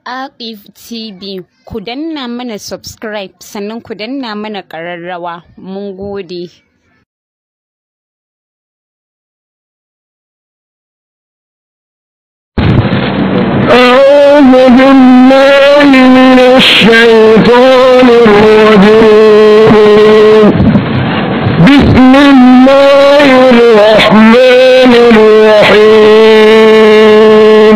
Aqif TV ku danna mana subscribe sannan ku danna mana ƙararrawa mun gode. أعوذ بالله من الشيطان الرجيم بسم الله الرحمن الرحيم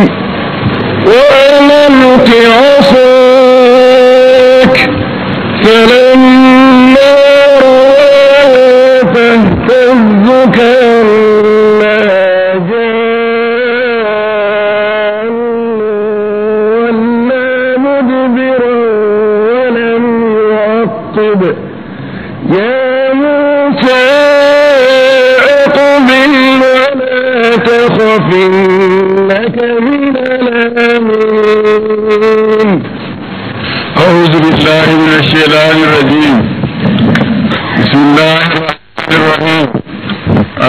وأنا ألق عصاك فلما رآها تهتز كأنها جان ولا مدبرا ولم يعقب يا موسى أقبل ولا تخف إنك من الآمنين. أعوذ بالله من الشيطان الرجيم بسم الله الرحمن الرحيم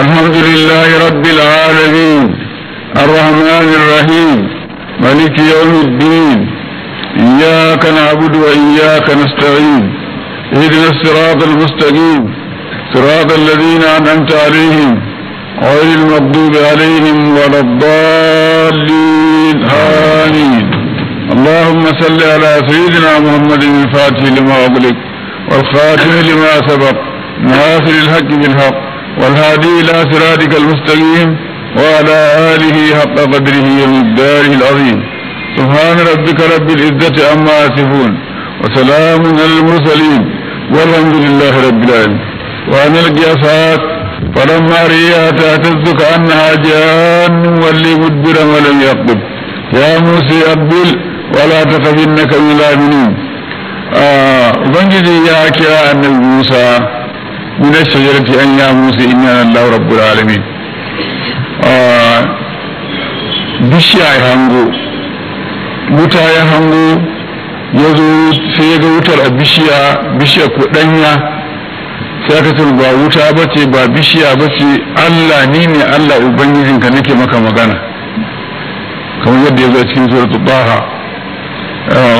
الحمد لله رب العالمين الرحمن الرحيم مالك يوم الدين إياك نعبد وإياك نستعين اهدنا الصراط المستقيم صراط الذين أنعمت عليهم غير المغضوب عليهم ولا الضالين آمين. اللهم صل على سيدنا محمد الفاتح لما أغلق والخاتم لما سبق ناصر الحق بالحق والهادي إلى صراطك المستقيم وعلى آله حق قدره ومقداره العظيم. سبحان ربك رب العزة عما يصفون وسلام على المرسلين والحمد لله رب العالمين. وأنا ألقي عصاك فلما رأيها تهتز كأنها جان ولي مدبرا ولم يقبل يا موسى أقبل ولا تخف إنك من الآمنين. ubangiji ya kira annabi Musa min ash-shajarati an ya Musa inna Allahu rabbul alamin. Bishiya ya hango wuta ya hango ya zo sai ya ga wutar a bishiya ko danya sai aka ce ba wuta bace ba bishiya bace Allah ni ne Allah ubangijinka nake maka magana kamar yadda ya zo cikin suratul Taha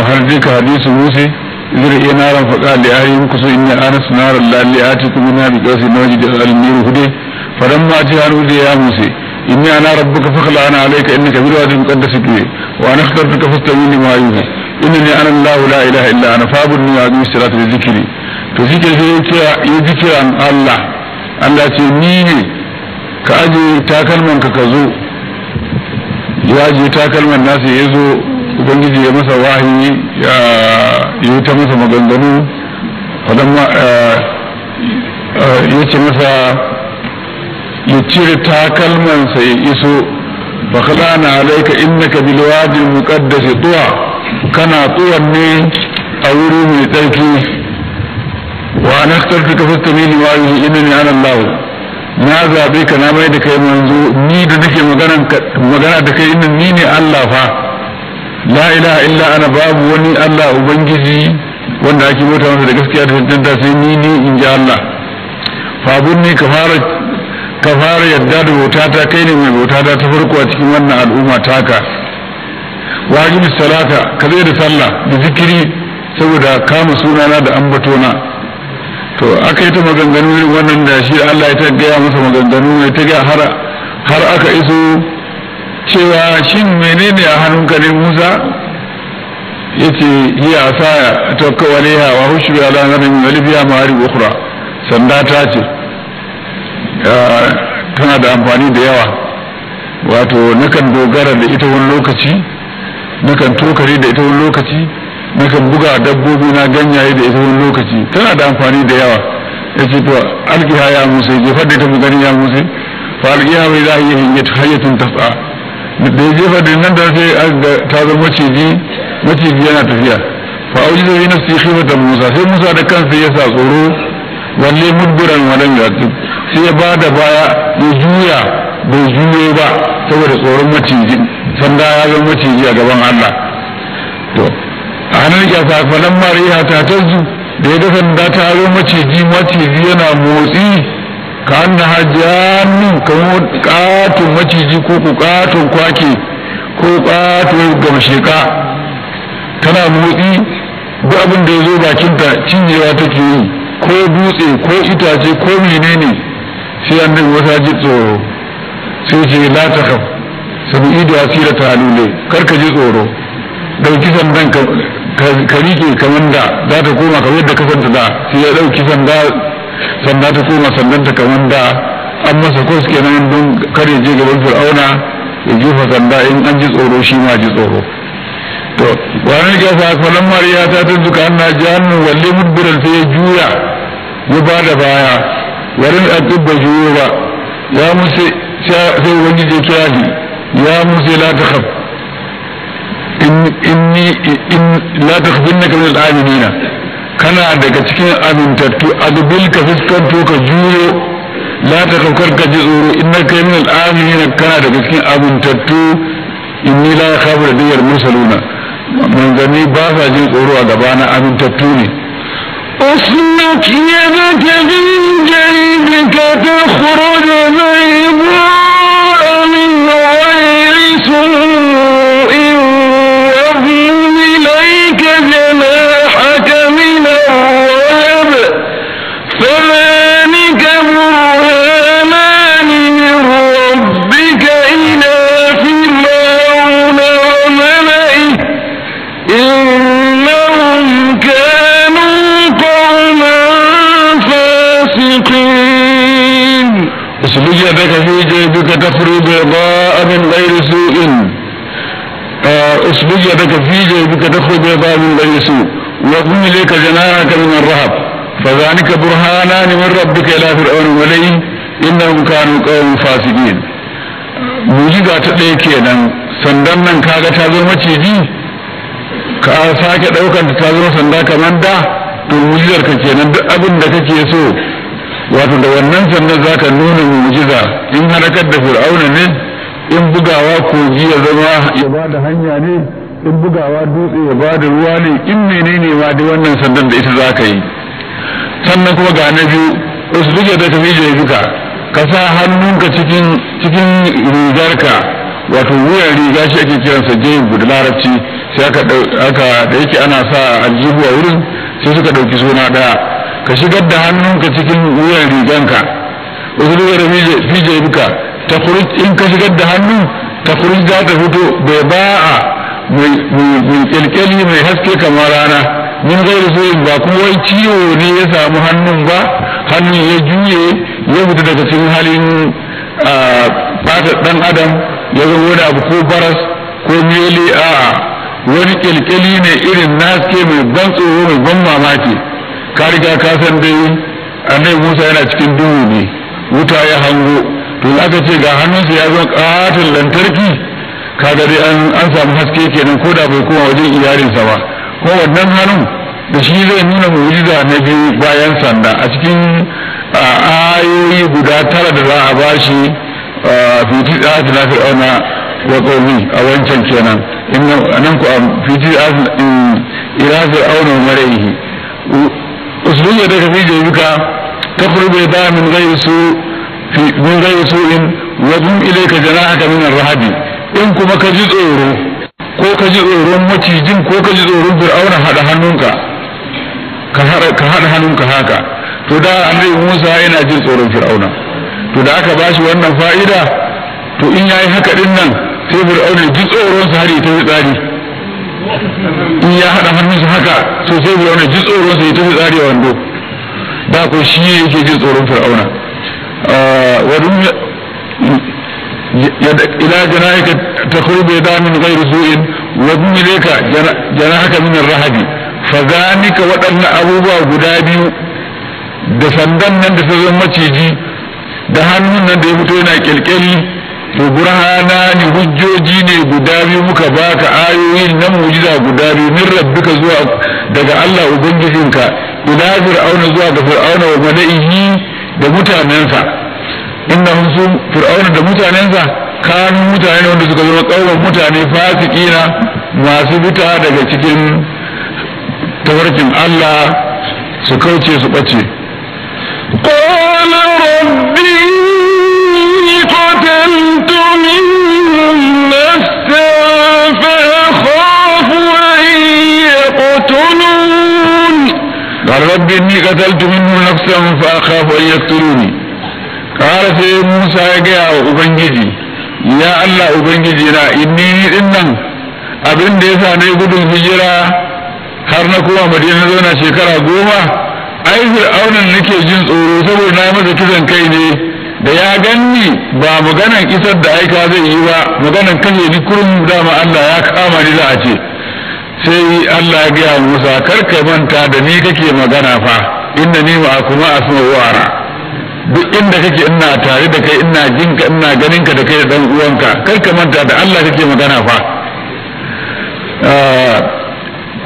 har dika hadisu Musa زرع نارا فقال لأهلهم كسوا إني آنست نارا لعلي آتيكم منها بقبس وجد النير هدى فلما أتيها نودي يا موسى إني أنا ربك فاخلع عليك إنك بالوادي المقدس طوى وأنا اخترتك فاستوي لما يوحى إنني أنا الله لا إله إلا أنا فاعبدني وأقم الصلاة لذكري تذكر يذكر عن الله الله تنيني كأجي تاكلمن ككزو يأجي تاكلمن الناس يزو ubangiji ya masa wahayi ya yi ta masa maganganu wadanda ya ce masa ya cire takalmansa ya iso bakhlana alaika innaka bil wadi muqaddas tuwa kana tuwan ne a wuri mai tsarki wa ana akhtartuka fastami wa innani ana Allah na zabe ka na mai da kai manzo ni da nake magana da kai ni ne Allah fa la ilaha illa ana babu wani Allah ubangiji wanda ake bauta masa da gaskiya da tantanta sai ni in ji Allah fa bunni ka fara yadda da bautata kai ne mai bautata ta farko a cikin wannan al'umma taka wajibi salata ka zai da sallah da zikiri saboda kama sunana da ambatona to aka yi ta maganganu irin wannan da shi Allah ya ta gaya masa maganganu ya ta gaya har aka iso cewa shin menene a hannunka ne Musa yace hiya asaya takkawaliha wa hushbi ala narin walibiya ma'ari ukhra sanda ta ce tana da amfani da yawa wato nakan dogara da ita wani lokaci nakan tokare da ita wani lokaci nakan buga dabbobi na ganyaye da ita wani lokaci tana da amfani da yawa yace to alqiha ya Musa jefar da ita mu gani ya Musa fa alqiha bai za yi hayatun tas'a da ya jefa da nan da sai ta zama maciji yana tafiya fa auji zai nafsi khifatan Musa sai Musa da kansa ya sa tsoro walle mudbiran walan yaqib sai ya bada baya ya juya bai juyo ba saboda tsoron maciji sanda ya zama maciji a gaban Allah to a hannun ya fa falan mariya ta tazu da ya ga sanda ta zo maciji yana motsi ka annaha jannu kamar katon maciji ko ku katon kwake ko katon gamsheka tana motsi duk abin da ya zo bakinta cinyewa take yi, ko dutse ko itace ko menene. sai annabi Musa ji tsoro sai ce la takhaf sabidu asira ta halule, kar ka ji tsoro, dauki sandan ka rike kamar da za ta koma kamar yadda ka santa da. sai ya dauki sanda ta koma sandanta kamar da. an masa kos kenan don kare je gaban Fir'auna ya jefa sanda in an ji tsoro shi ma ji tsoro. to wani gasa falan mariya ta zuka anna jahannu walle mudbiran sai ya juya ya bada baya warin atubba juyo ba. ya musa sai wani je kira shi, ya musa la takhaf la takhaf innaka min al-aminina, kana daga cikin amintattu. adbil ka fuskanto ka juyo, la takhaf kar ka ji tsoro, innaka min al-aminina, kana daga cikin amintattu. inni la yakhafu ladayya al-mursaluna, manzanni ba sa jin tsoro a gabana, amintattu ne. أسلك يدك في جيبك تخرج بيضاء من غير سوء واضم إليك جناحك من الرهب فذلك برهانان من ربك إلى فرعون وملئه إنهم كانوا قوما فاسقين. اسلك يدك في جيبك تخرج بيضاء من غير سوء. اسلك يدك في جيبك تخرج بيضاء من غير سوء واضم إليك جناحك من الرهب فذلك برهانان من ربك إلى فرعون وملئه إنهم كانوا قوما فاسقين. mujiza ta ɗaya kenan, sandan nan kaga ta zo maciji, ka sake ɗaukar ta zo sanda kamar da, to mujizar ka kenan. duk abin da kake so, wato da wannan sandan zaka nuna mujiza. in halakar da fir'auna ne, in bugawa kogi ya zama ya bada hanya ne, in bugawa dutse ya bada ruwa ne, in menene ma da wannan sandan da ita zaka yi. sannan kuma ga na biyu, wasu duke da tafi je duka ka sa hannunka cikin rigarka, wato wuyan riga shi ake kiransa jebu da larabci. sai aka da yake ana sa aljihu a wurin, sai suka dauki suna daya. ka shigar da hannunka cikin wuyan riganka, wasu duka da fije duka ta kuruj, in ka shigar da hannu ta kuruj za ta fito bai ba'a mai kyalkyali mai haske kamar rana. min gairi soyin, ba kuma wai ciwo ne ya samu hannun ba, hannun ya juye ya fita daga cikin halin fatar dan adam ya zama wani abu ko baras ko mele. a'a wani kyalkyali ne irin naske mai ban tsoro mai ban mamaki. ka riga ka san dai annabi Musa yana cikin duhu ne, wuta ya hango, to aka ce ga hannunsa ya zama katon lantarki, kaga dai an samu haske kenan, ko da bai koma wajen iyalinsa ba. ko wannan hannun da shi zai nuna mu'jiza na biyu bayan sanda a cikin ayoyi guda 9 da za a bashi fiti da na fir'auna wa qaumi a wancan kenan. nan ku fiti ila fir'auna wa maraihi usbuya da kafi jibika tafrubu da min ghayri su'in wa dum ilayka janahaka min ar-rahabi. in kuma ka ji tsoro, ko ka ji tsoron macijin, ko ka ji tsoron fir'auna, hada hannunka ka hada hannunka haka. to da annabi Musa yana jin tsoron fir'auna, to da aka bashi wannan fa'ida, to in yayi haka din nan sai fir'auna ji tsoron sa har ya tafi tsari. in ya hada hannunsa haka, to sai fir'auna ji tsoron sa ya tafi tsari a wando. da ko shi yake jin tsoron fir'auna. إلى جناحك تخرج بيضاء من غير سوء وضم إليك جناحك من الرهب فذلك وأن أبوبا غدابي da sandan nan da ta zama maciji da hannun nan da ya fito yana kyalkyali, to burhana ne, hujjoji ne guda biyu muka baka, ayoyin na mu'jiza guda biyu min rabbika zuwa daga Allah ubangijinka ila fir'auna zuwa ga fir'auna wa mala'ihi da mutanensa. innahum su fir'auna da mutanensa kanu mutane wanda suka zama kauman mutane fasikina, masu fita daga cikin tafarkin Allah su kauce su bace. قال رب إني قتلت منهم نفسا فأخاف أن rabbi inni qataltu minhu nafsan fa akhafu an yaqtuluni qala sai Musa ya ga wa ubangiji ya Allah ubangiji na inni dinnan abin da yasa nayi gudun hijira har na kuma Madina zauna shekara 10 ai fir'aunan nake jin tsoro saboda na masa kisan kai ne da ya ganni ba maganan isar da aika zai yi ba maganan kashe ni kurum dama Allah ya kama ni za a ce sai Allah ya gaya Musa karka manta da ni kake magana fa inda ni ma kuma asma wara duk inda kake ina tare da kai ina jinka ina ganin ka da kai da dan uwanka karka manta da Allah kake magana fa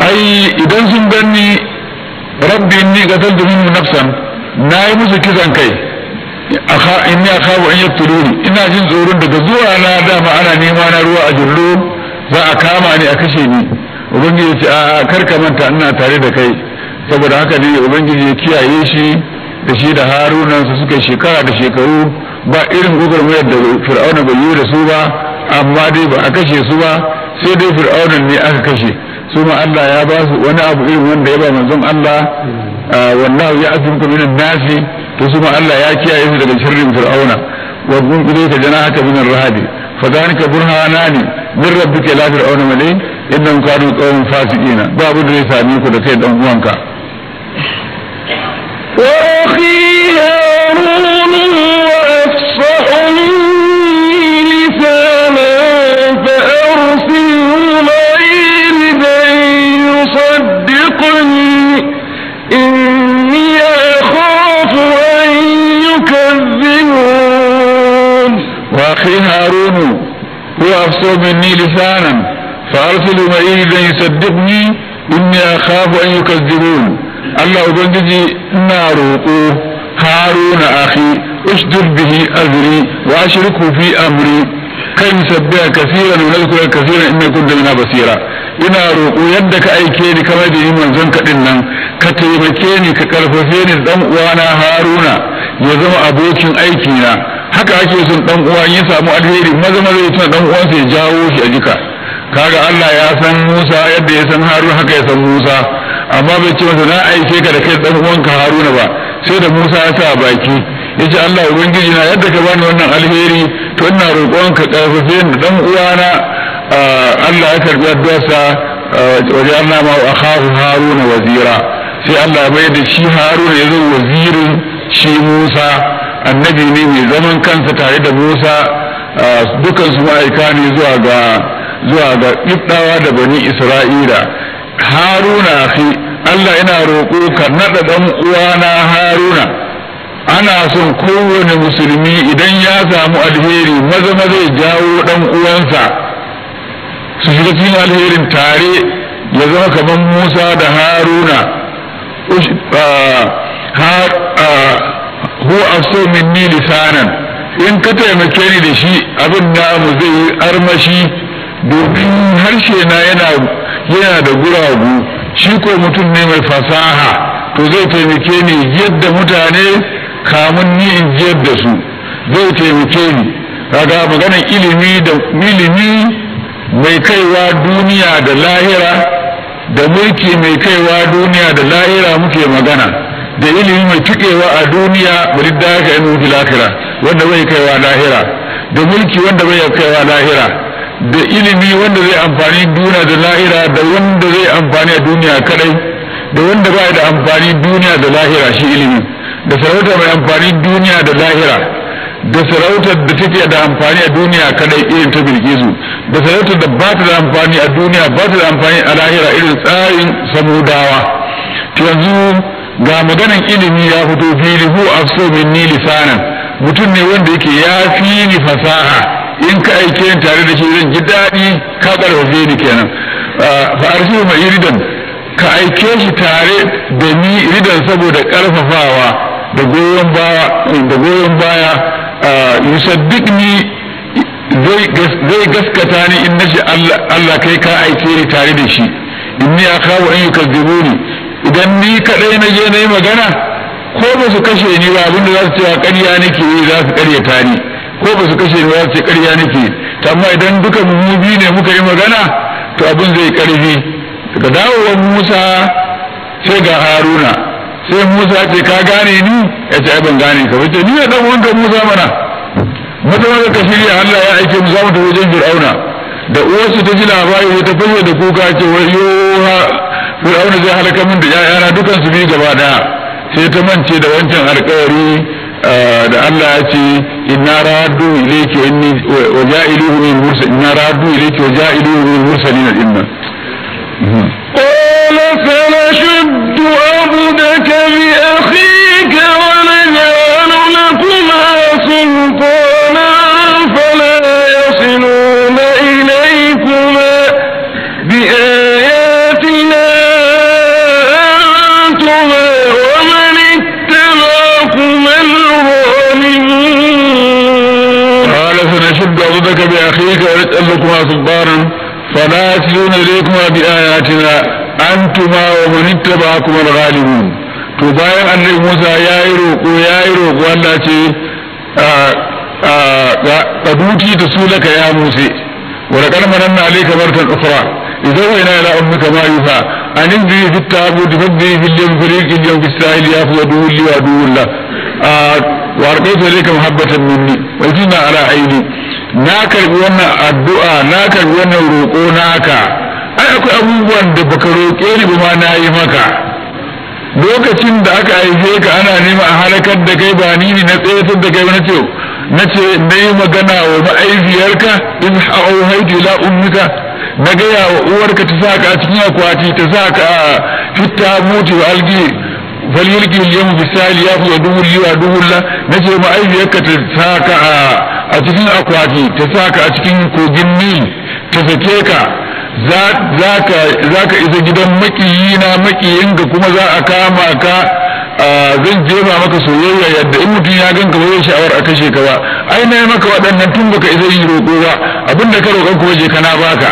ai idan sun ganni rabbi inni qataltu minhu nafsan nayi musu kisan kai inni akhafu an yaqtuluni ina jin tsoron daga zuwa na dama ana nema na ruwa a jullo za a kama ni a kashe ni ubangiji ya ce a karka manta ina tare da kai saboda haka ne ubangiji ya kiyaye shi da shi da Haruna su suka shekara da shekaru ba irin gugurmayar da fir'auna bai yi da su ba amma dai ba a kashe su ba sai dai fir'aunan ne aka kashe su ma Allah ya ba su wani abu irin wanda ya ba manzon Allah wallahu ya asibku minan nasi to su ma Allah ya kiyaye su daga sharrin fir'auna wa gun kudo ka jana haka minan rahadi fa zalika burhanani min rabbika la fir'auna malai innahum kanu qawman fasiqina babu da zai sami ku da kai dan uwanka wa akhi harun wa afsahu lisana fa arsilhu ma'i yusaddiqni inni akhafu an yukazzibun wa akhi harun huwa afsahu minni lisanan فأرسلوا معي يصدقني إني أخاف أن يكذبون الله أبنجي ناروقو هارون أخي أشدد به أذري وأشركه في أمري كي نسبح كثيرا ونذكر كثيرا إني كنت منا بصيرا ina roƙo yadda ka aike ni kamar da yi manzon kaɗin nan ka taimake ni ka karfafe ni dan uwana Haruna ya zama abokin aikina haka ake son dan uwa ya samu alheri maza maza ya tuna dan uwansa ya jawo shi a jika kaga Allah ya san Musa yadda ya san Haruna haka ya san Musa amma bai ce masa na aike ka da kai dan uwanka Haruna ba sai da Musa ya sa baki yace Allah ubangiji na yadda ka bani wannan alheri to ina roƙon ka karfafe ni dan uwana Allah ya karbi addu'arsa wajen Allah ma akhahu Haruna wazira sai Allah ya bayar da shi Haruna ya zo wazirin shi Musa annabi ne mai zaman kansa tare da Musa dukan su ma'aika ne zuwa ga ibdawa da bani Isra'ila Haruna akhi Allah ina roƙo ka nada dan uwana Haruna ana son kowane musulmi idan ya samu alheri maza maza ya jawo dan uwansa su shiga cikin alherin tare ya zama kamar Musa da Haruna hu afso minni lisanan in ka taimake ni da shi abin namu zai yi armashi domin harshe na yana da guragu shi ko mutum ne mai fasaha to zai taimake ni yadda mutane kamun ni in jiyar da su zai taimake ni kaga maganar ilimi mai kaiwa duniya da lahira da mulki mai kaiwa duniya da lahira muke magana da ilimi mai tukewa a duniya bari da haka yin mutu lahira wanda bai kaiwa lahira da mulki wanda bai kaiwa lahira da ilimi wanda zai amfani duniya da lahira da wanda zai amfani a duniya kadai da wanda bai da amfani duniya da lahira shi ilimi da sarauta mai amfani duniya da lahira da sarautar da take da amfani a duniya kadai irin ta Bilkisu da sarautar da ba ta da amfani a duniya ba ta da amfani a lahira irin tsarin Samudawa to yanzu ga maganan ilimi ya fito fili hu afso minni lisanan mutum ne wanda yake ya fi ni fasaha in ka aike ni tare da shi zan ji daɗi ka karfafe ni kenan fa arsilu mai ridan ka aike shi tare da ni ridan saboda karfafawa da goyon baya yusaddiqni zai gaskata ni in nace Allah kai ka aike ni tare da shi inni akhafu an yukazzibuni idan ni kadai na je nayi magana ko ba su kashe ni ba abinda za su ce ƙarya nake yi za su ƙaryata ni ko ba su kashe ni ba za su ce ƙarya nake to amma idan duka mu biyu ne muka yi magana to abin zai ƙarfi daga dawowar Musa sai ga Haruna sai Musa ce ka gane ni ya ce ai ban gane ka wace ni ne dan wanda Musa mana mutum ka shirya Allah ya aike mu za mu tafi wajen Fir'auna da uwarsu ta ji labari ta fashe da kuka ce wayo Fir'auna zai halaka min da ƴaƴana dukan su biyu gaba daya sai ta mance da wancan alƙawari da Allah ya ce inna raddu ilayki inni wa ja'iluhu min mursal inna raddu ilayki wa ja'iluhu min mursalin inna قال سنشد عضدك بأخيك ونجعل لكما سلطانا فلا يصلون إليكما بآياتنا أنتما ومن اتبعكما الظالمون. قال سنشد عضدك بأخيك ونجعل لكما سلطانا فلا يصلون إليكما بآياتنا أنتما ومن اتبعكما الغالبون. to bayan annabi Musa yayi roƙo Allah ce qaduti da sulaka ya Musa wa laqad mananna alayka maratan ukhra idza wayna ila ummika ma yuha an inzi fi tabut fadhi fil yawm fariqin yawm fi sahil yafudu li wa dulla wa arqaytu ilayka muhabbatan minni wa inna ala aini na karbi wannan addu'a na karbi wannan roƙo naka ai akwai abubuwan da baka roƙe ni ba ma nayi maka lokacin da aka haife ka ana nema a halakar da kai ba ni ne na tsayatar da kai ba nace na yi magana wa ma'aifiyarka in auhaitu ila ummika na gaya wa uwarka ta saka a cikin akwati ta saka a fitta mutu wa algi falyulki al-yawm fi sali ya fi duhulli wa duhulla nace ma'aifiyarka ta saka a cikin akwati ta saka a cikin kogin Nil ta sake ka za ka isa gidan makiyinka kuma za a kama ka zan jefa maka soyayya yadda in mutum ya ganka ba zai sha'awar a kashe ka ba ai na maka waɗannan tun baka isa yin roƙo ba abinda ka roƙon kuma je kana baka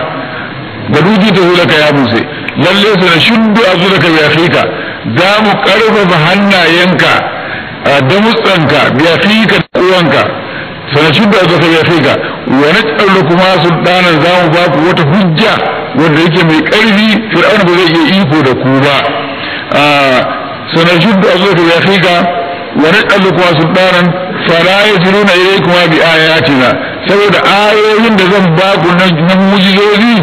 da duki ta hulaka ya buse lalle su na shuddu a zulaka bi afika za mu karfafa hannayenka da mutsanka bi afika da uwanka sana shuddu a zulaka bi afika wa naj'alu kuma sultanan za mu ba ku wata hujja wanda yake mai ƙarfi fir'auna ba zai iya iko da ku ba sana shuddu a zulaka bi afika wa naj'alu kuma sultanan fala yasiluna ilaykuma bi ayatina saboda ayoyin da zan ba ku na mujizozi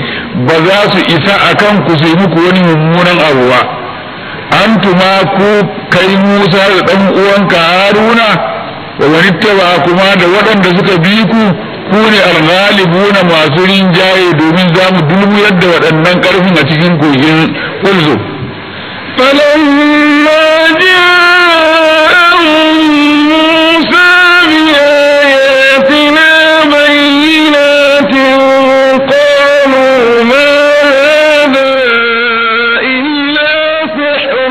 ba za su isa akan ku sai muku wani mummunan abu ba antuma ku kai Musa da dan uwanka Haruna wa wanittaba kuma da waɗanda suka bi ku ne alghalibuna masu rinjaye domin za mu dulmuyar da waɗannan ƙarfin a cikin kogin Ulzu. فلما جاءهم موسى بآياتنا بينات قالوا ما هذا إلا سحر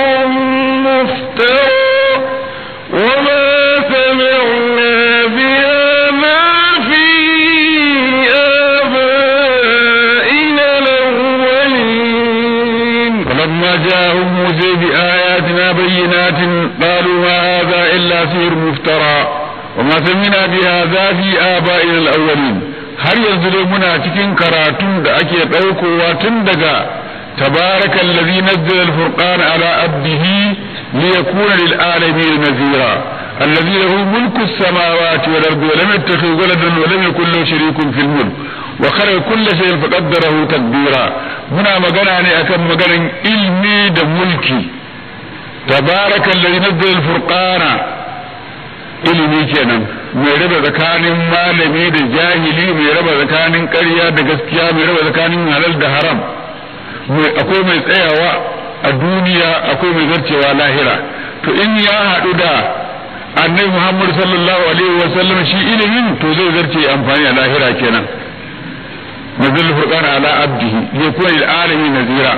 مفترى وما سمعنا بهذا في آبائنا الأولين. فلما جاءهم موسى بآياتنا بينات قالوا ما هذا إلا سحر مفترى وما سمعنا بهذا في آبائنا الأولين. har yanzu dai muna cikin karatun da ake ɗaukowa tun daga tabaraka allazi nazzala al-furqana ala abdihi liyakuna lil alamin nazira allazi lahu mulku as-samawati wal ardi wa lam yattakhidh waladan wa lam yakul lahu sharikun fil mulk wa khalaqa kulla shay'in faqaddarahu taqdira. muna magana ne akan maganar ilmi da mulki. tabaraka allazi nazzala al-furqana ilimi kenan mai raba tsakanin malami da jahili, mai raba tsakanin ƙarya da gaskiya, mai raba tsakanin halal da haram. akwai mai tsayawa a duniya, akwai mai zarcewa lahira. to in ya haɗu da annabi Muhammad sallallahu alaihi wa sallam shi ilimin to zai zarce amfani a lahira kenan. nazil furqana ala abdihi yakuna lil alamin nazira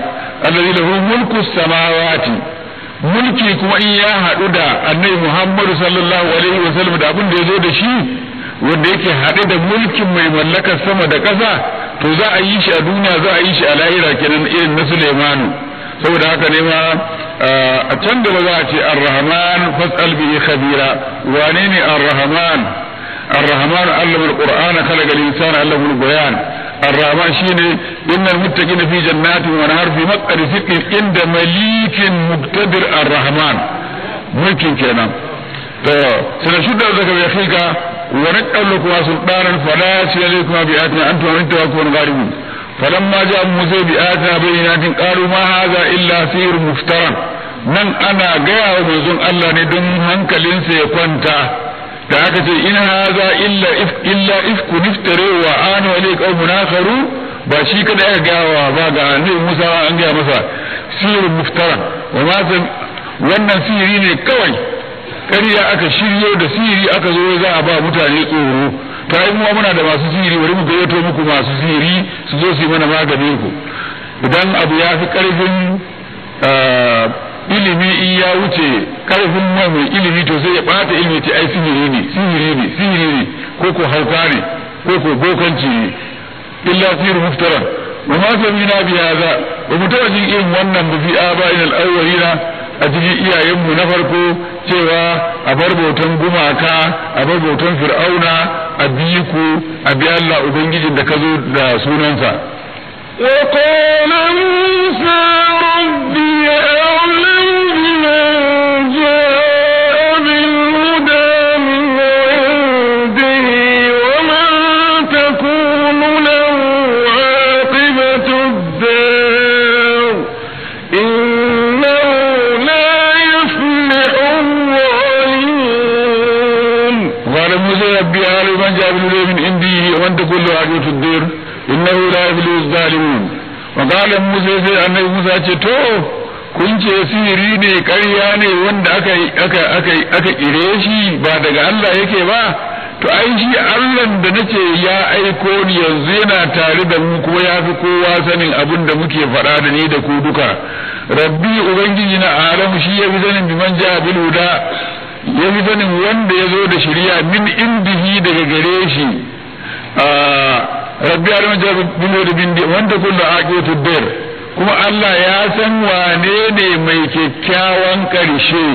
alladhi lahu mulku samawati. mulki kuma in ya haɗu da annabi Muhammadu sallallahu alaihi wa sallam da abin da ya zo da shi wanda yake haɗe da mulkin mai mallakar sama da ƙasa to za a yi shi a duniya, za a yi shi a lahira kenan irin na Sulaimanu. saboda haka ne ma a can da ba za a ce ar-rahman fas'al bihi khabira. wane ne ar-rahman? ar-rahman allama al-qur'ana khalaqa al-insana allama al-bayan. الرحمن شيني إن المتقين في جنات ونهر في مقعد صدق عند مليك مقتدر. الرحمن mulkin kenan to sai shudda zaka bai fika wa naqallu wa sultanan fala yasilukum bi atina antum antum gharibun falamma ja'a musa bi atina bayyinatin qalu ma hadha illa sihrun muftaran nan ana gaya wa manzon Allah ne don hankalinsa ya kwanta da aka ce in hadha illa ifku niftare wa ana wa liqawmun akharu ba shi kada aka gawa ba ga annabi Musa an gaya masa sihrun muftaran wa ma wannan sihiri ne kawai ƙarya aka shiryo da sihiri aka zo za a ba mutane tsoro ta yi muwa muna da masu sihiri bari mu gayyato muku masu sihiri su zo su yi mana maganin ku idan abu ya fi ƙarfin ilimi in ya wuce ƙarfin mai ilimi to sai ya ɓata ilimi ta ai sihiri ne ko hauka ne ko bokanci ne illa sihir muftaran wa ma samina bi hadha wa mutawajjin irin wannan bi fi aba'il al-awwalina a cikin iyayenmu na farko cewa a bar bautan gumaka a bar bautan fir'auna a biyu ku a bi Allah ubangijin da ka zo da sunansa wa qala musa rabbi a'lam biman ja'a bil huda min indihi wa man takunu lahu 'aqibatu ad-dar ربي أعلم من جاء بالهدى من عنده ومن تكون له عاقبة الدار إنه لا يفلح الظالمون وقال موسى sai annabi Musa ce to kun ce sihiri ne ƙarya ne wanda aka kire shi ba daga Allah yake ba to ai shi Allah da nace ya aiko ni yanzu yana tare da mu kuma ya fi kowa sanin abin da muke faɗa da ni da ku duka rabbi ubangiji na alamu shi ya fi sanin biman ja'a bil huda ya fi sanin wanda ya zo da shari'a min indihi daga gare shi rabbi alamu ja'a bil huda wanda kullu aqibatu dar kuma Allah ya san wane ne mai kyakkyawan ƙarshe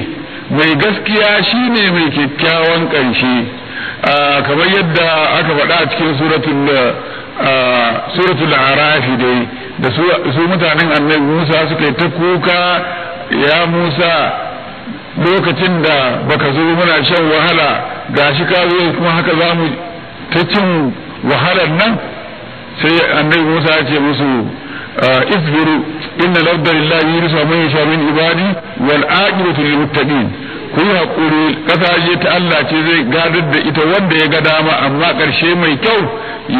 mai gaskiya shine mai kyakkyawan ƙarshe kamar yadda aka faɗa a cikin suratul arafi dai da su mutanen annabi Musa suka yi ta kuka ya Musa lokacin da baka zo muna shan wahala gashi ka zo kuma haka za mu ta cin wahalar nan sai annabi Musa ya ce musu isbiru inna al-arda lillahi yursa man yasha min ibadi wal aqibatu lil muttaqin ku yi haƙuri ƙasashe ta Allah ce zai gadar da ita wanda ya ga dama amma ƙarshe mai kyau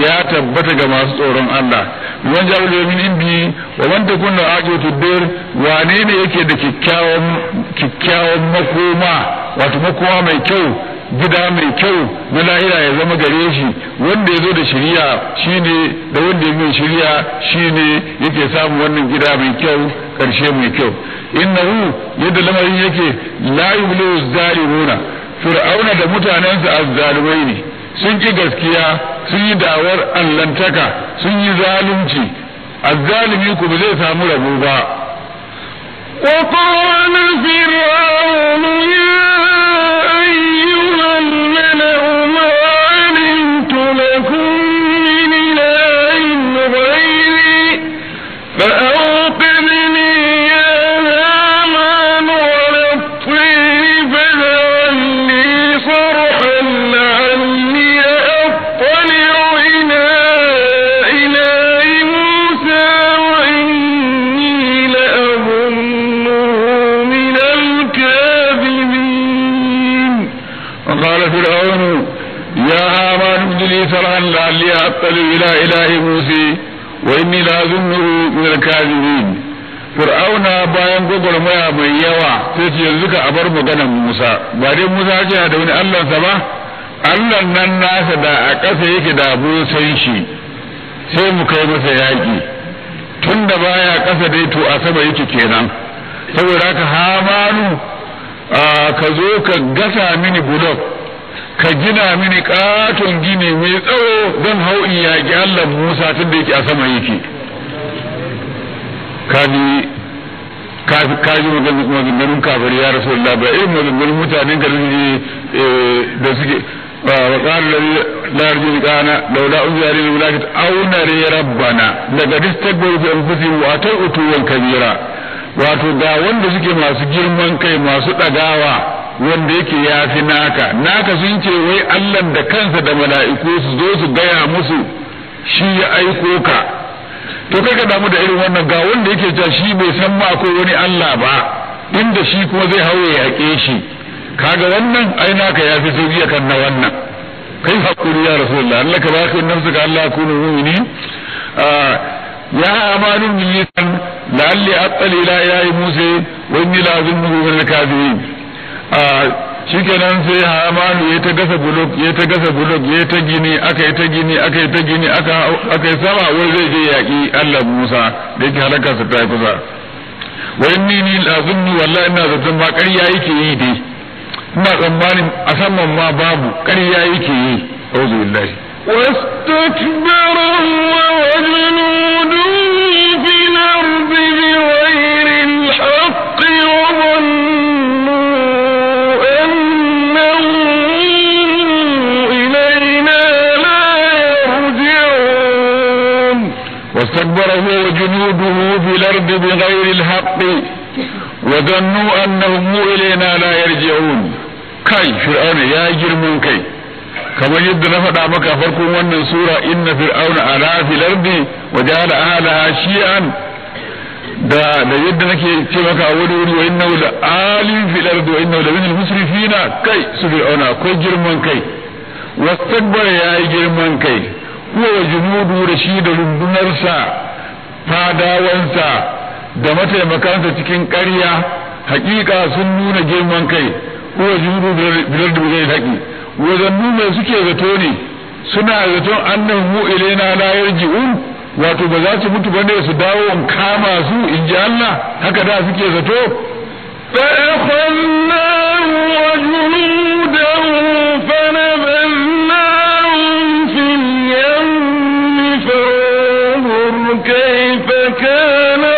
ya tabbata ga masu tsoron Allah man jabu da min indi wa man takun aqibatu dar wane ne yake da kikkiawan makoma wato makoma mai kyau gida mai kyau na lahira ya zama gare shi wanda ya zo da shari'a shine da wanda ya bin shari'a shine yake samun wannan gida mai kyau ƙarshe mai kyau innahu yadda lamarin yake la yublu zalimuna fir'auna da mutanensa azzalimai ne sun ki gaskiya sun yi dawar allantaka sun yi zalunci azzalimi ku ba zai samu rabo ba wa qala fir'aunu ya ayyuhal mala'u ma alimtu lakum min ilahin ghayri fa صرحا لعلي أطلع إلى إله موسى وإني لأظنه من الكاذبين فرعون bayan gwagwarmaya mai yawa sai ce yanzu ka abar maganar Musa ba dai Musa ce da wani Allahnsa ba Allah nan nasa da a ƙasa yake da san shi sai mu kai masa yaƙi tun da baya ƙasa dai to a sama yake kenan saboda haka Hamanu ka zo ka gasa mini bulok ka gina mini katon gini mai tsawo don hau in yaƙi Allah Musa tun da yake a sama yake kaji maganganun kafiri ya rasu Allah ba irin maganganun mutanen ka da suke wa ƙarar larjin ƙana laula un zari da wulakat aunare rabbana daga distakbar fi anfusihim wa atau utuwan kabira wato ga wanda suke masu girman kai masu ɗagawa wanda yake yafi naka sun ce wai Allah da kansa da mala'iku su zo su gaya musu shi ya aiko ka to kai ka damu da irin wannan ga wanda yake cewa shi bai san ma akwai wani Allah ba inda shi kuma zai hawo ya yaƙe shi kaga wannan ai naka yafi sauki kan na wannan kai hakuri ya rasulullah Allah ka baka nafsuka Allah kunu mu'minin ya amanu lisan la'alli attali ila ilahi musa wa inni la azunnu min al-kafirin shikenan sai Hamanu ya ta gasa bulok ya ta gini aka yi sama wai zai je yaƙi Allah Musa da yake halaka su ta kusa wa inni la azunnu wallahi ina zaton ma ƙarya yake yi dai ina tsammanin a saman ma babu ƙarya yake yi auzu billahi واستكبر وجنوده في الأرض بغير الحق وظنوا أنهم إلينا لا يرجعون واستكبر هو وجنوده في الأرض بغير الحق وظنوا أنهم إلينا لا يرجعون كاي فرعون يا جرمون كاي kamar yadda na faɗa maka farkon wannan sura inna fir'auna ala fil ardi wa ja'ala ahlaha shi'an da yadda nake ce maka a wani wuri wa innahu la alim fil ardi wa innahu la min al musrifina kai su fir'auna akwai girman kai wastakbara yayi girman kai huwa wa junudu da shi da rundunarsa fadawansa da mataimakansa cikin ƙarya hakika sun nuna girman kai huwa junudu bil ardi bi ghairi haqi wazannu mai suke zato ne suna zaton annahu ilaina la yarji'un wato ba za su mutu bane su dawo in kama su in ji Allah haka da suke zato fa akhadnahu wa junudahu fanabadnahum fil yammi fanzur kayfa kana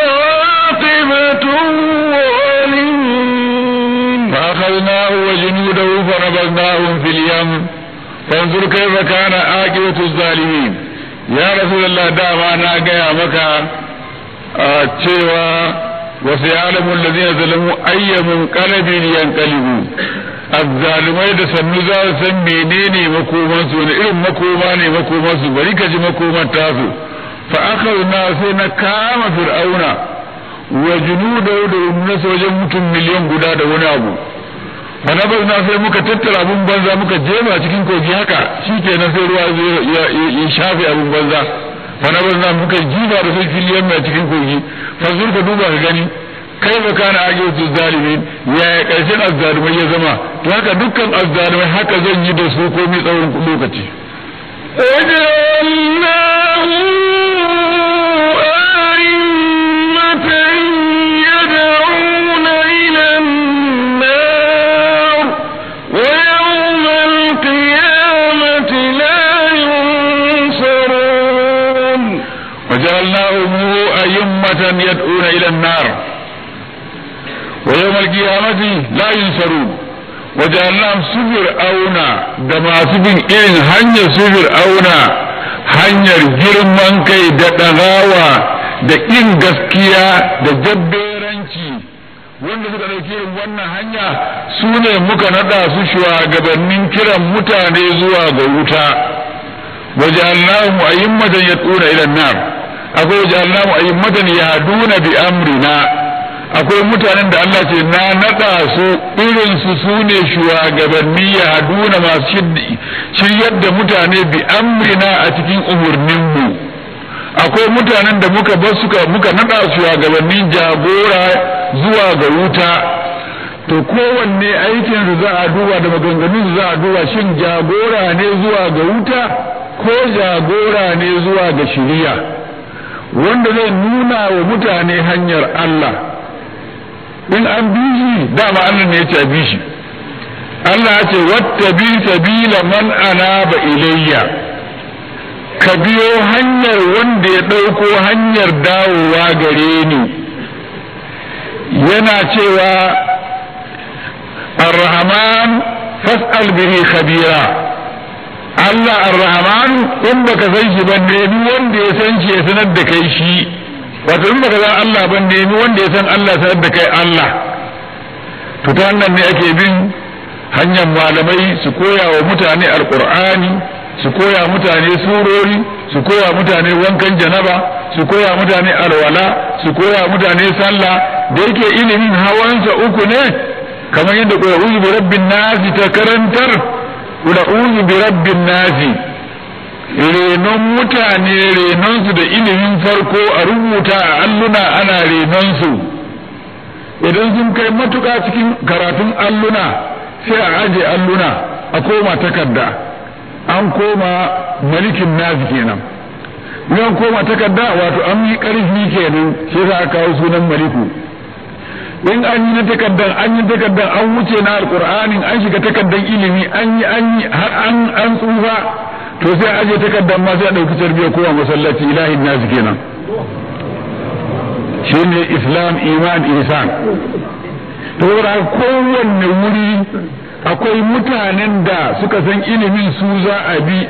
aqibatu zalimin fa akhadnahu wa junudahu fanabadnahum fil yam fanzur kayfa kana aqibatu zalimin ya rasulullah dama na gaya maka cewa wasu ya'lamu alladhina zalamu ayyamun qalbin yanqalibu azzalimai da sannu za su san menene makomansu wani irin makoma ne makomansu bari ka ji makoman tasu fa akhadna sai na kama fir'auna wa junudahu da ummasa wajen mutum miliyan guda da wani abu fanabazna sai muka tattara abun banza muka jema cikin kogi haka shikenan sai ruwa ya shafe abun banza fanabazna muka jiba da sai filiyan mai cikin kogi fanzur ka duba ka gani kai ba kana ajiyatu zalimin ya karshen azzalumai ya zama to haka dukkan azzalumai haka zan yi da su komai tsawon lokaci وجعلناهم أئمة يدعون إلى النار ويوم القيامة لا ينصرون وجعلناهم فرعون دما سبن إن هنيا فرعون hanyar girman kai da ɗagawa da ƙin gaskiya da jabberanci wanda suka ɗauki irin wannan hanya su ne muka naɗa su shugabannin kiran mutane zuwa ga wuta wajalnahu a'immatan yad'una ila an-nar akwai wajalnahu a'immatan yahduna bi amrina akwai mutanen da Allah ce na naɗa su irin su sune shugabanni yahduna masu shiryar da mutane bi amrina a cikin umurninmu akwai mutanen da muka naɗa shugabanni jagora zuwa ga wuta to kowanne aikin su za a duba da maganganun za a duba shin jagora ne zuwa ga wuta ko jagora ne zuwa ga shiriya wanda zai nuna wa mutane hanyar Allah in an bi shi dama Allah ne ya ce a bi shi Allah ya ce wattabi sabila man anaba ilayya ka biyo hanyar wanda ya ɗauko hanyar dawowa gare ni yana cewa ar-rahman fas'al bihi khabira Allah ar-rahman in baka san shi ba ne duk wanda ya san shi ya sanar da kai shi wato in baka san Allah ban nemi wanda ya san Allah sanar da kai Allah. To ta wannan ne ake bin hanyar malamai su koya wa mutane alqur'ani, su koya mutane surori, su koya mutane wankan janaba, su koya mutane alwala, su koya mutane sallah. Da yake ilimin hawansa uku ne, kamar yadda ƙula'uzu bi rabbin nasi ta karantar, ƙula'uzu bi rabbin nasi renon mutane, renonsu da ilimin farko a rubuta a alluna ana renonsu. Idan sun kai matuƙa cikin karatun alluna sai a aje alluna a koma takarda, an koma malikin nasi kenan. Yan koma takarda wato an yi ƙarfi kenan, sai za a kawo sunan maliku. In an yi na takardan an wuce na alƙur'anin an shiga takardan ilimi an yi har an tsufa, to sai aje takardan ma sai a ɗauki tarbiyya kowa masallaci ilahin nasu kenan. Shi ne Islam, iman, ihsan. To da kowanne wuri akwai mutanen da suka san ilimin su za a bi.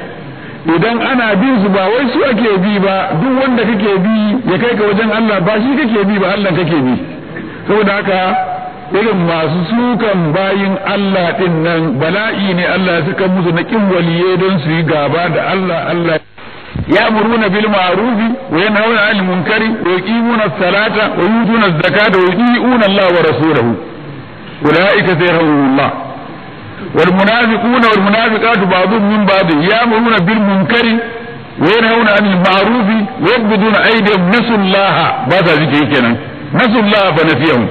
Idan ana bin su ba wai su ake bi ba, duk wanda kake bi ya kai ka wajen Allah ba shi kake bi ba, Allah kake bi. Saboda haka irin masu sukan bayin Allah din nan bala'i ne Allah suka musu na kin waliye don su yi gaba da Allah. يأمرون بالمعروف وينهون عن المنكر ويقيمون الصلاة ويؤتون الزكاة ويطيعون الله ورسوله أولئك سيرحمهم الله. والمنافقون والمنافقات بعضهم من بعض يأمرون بالمنكر وينهون عن المعروف ويقبضون أيديهم نسوا الله بعد ذكر كنا نسوا الله فنسيهم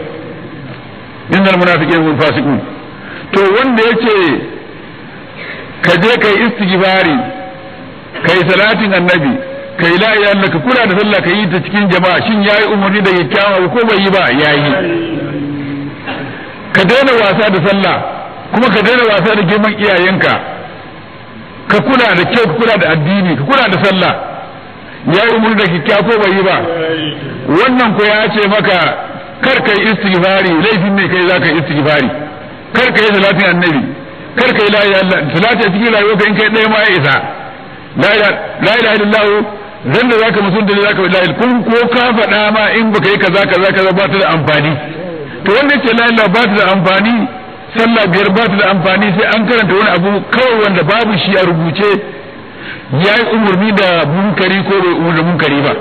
إن المنافقين هم الفاسقون. to wanda yace ka je kai istighfari kai salatin annabi kai la ilaha illa ka kula da sallah kai ta cikin jama'a, shin yayi umarni da kyakkyawa ko bai yi ba? Yayi. Ka daina wasa da sallah kuma ka daina wasa da girman iyayenka, ka kula da kyau, ka kula da addini, ka kula da sallah. Yayi umarni da kyakkyawa ko bai yi ba? Wannan ko ya ce maka kar kai istighfari, laifin ne kai zaka yi istighfari, kar kai salatin annabi, kar kai la ilaha illa salati a cikin rayuwarka in kai ɗaya ma ya isa. la ilaha illallah zan da zaka musun da zaka la kun ko ka faɗa ma in baka yi kaza ba ta da amfani. To wanda yake la ilaha ba ta da amfani, sallah biyar ba ta da amfani, sai an karanta wani abu kawai wanda babu shi a rubuce, yayi umurni da munkari ko bai umurni da munkari ba.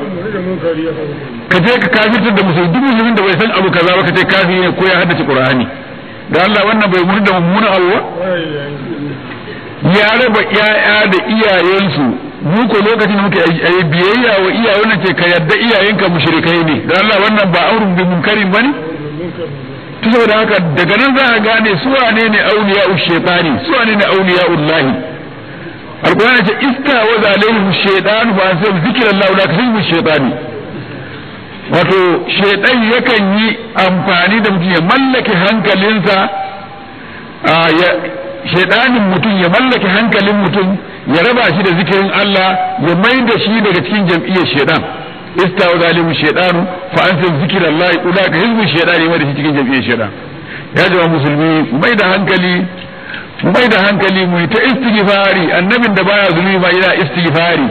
Ka je ka kafirtar da musulmi, duk musulmin da bai san abu kaza ba ka ce kafiri ne ko ya haddace Qur'ani. Da Allah wannan bai umurni da mummunan abu ba? Ya raba ƴaƴa da iyayensu, mu ko lokacin da muke biyayya wa iyayen nan ce ka yarda iyayenka mushrikai ne. Da Allah wannan ba aurun bi munkarin bane? To saboda haka daga nan za a gane su wane ne auliya'u shaytani, su wane ne auliya'ullahi. Alqur'ani ce istawaza alaihim shaytanu fa ansab zikrallahu la kasbu shaytani. Wato shaytan yakan yi amfani da mutum ya mallake hankalinsa, shaidanin mutum ya mallake hankalin mutum ya raba shi da zikirin Allah, ya mai da shi daga cikin jam'iyyar shaidan. Istawa zalimu shaidanu fa ansa zikirallahi ulaka hizbu shaidani, mai da shi cikin jam'iyyar shaidan. Ya jama'a musulmi mai da hankali mu ta istighfari, annabin da baya zulmi ba yana istighfari,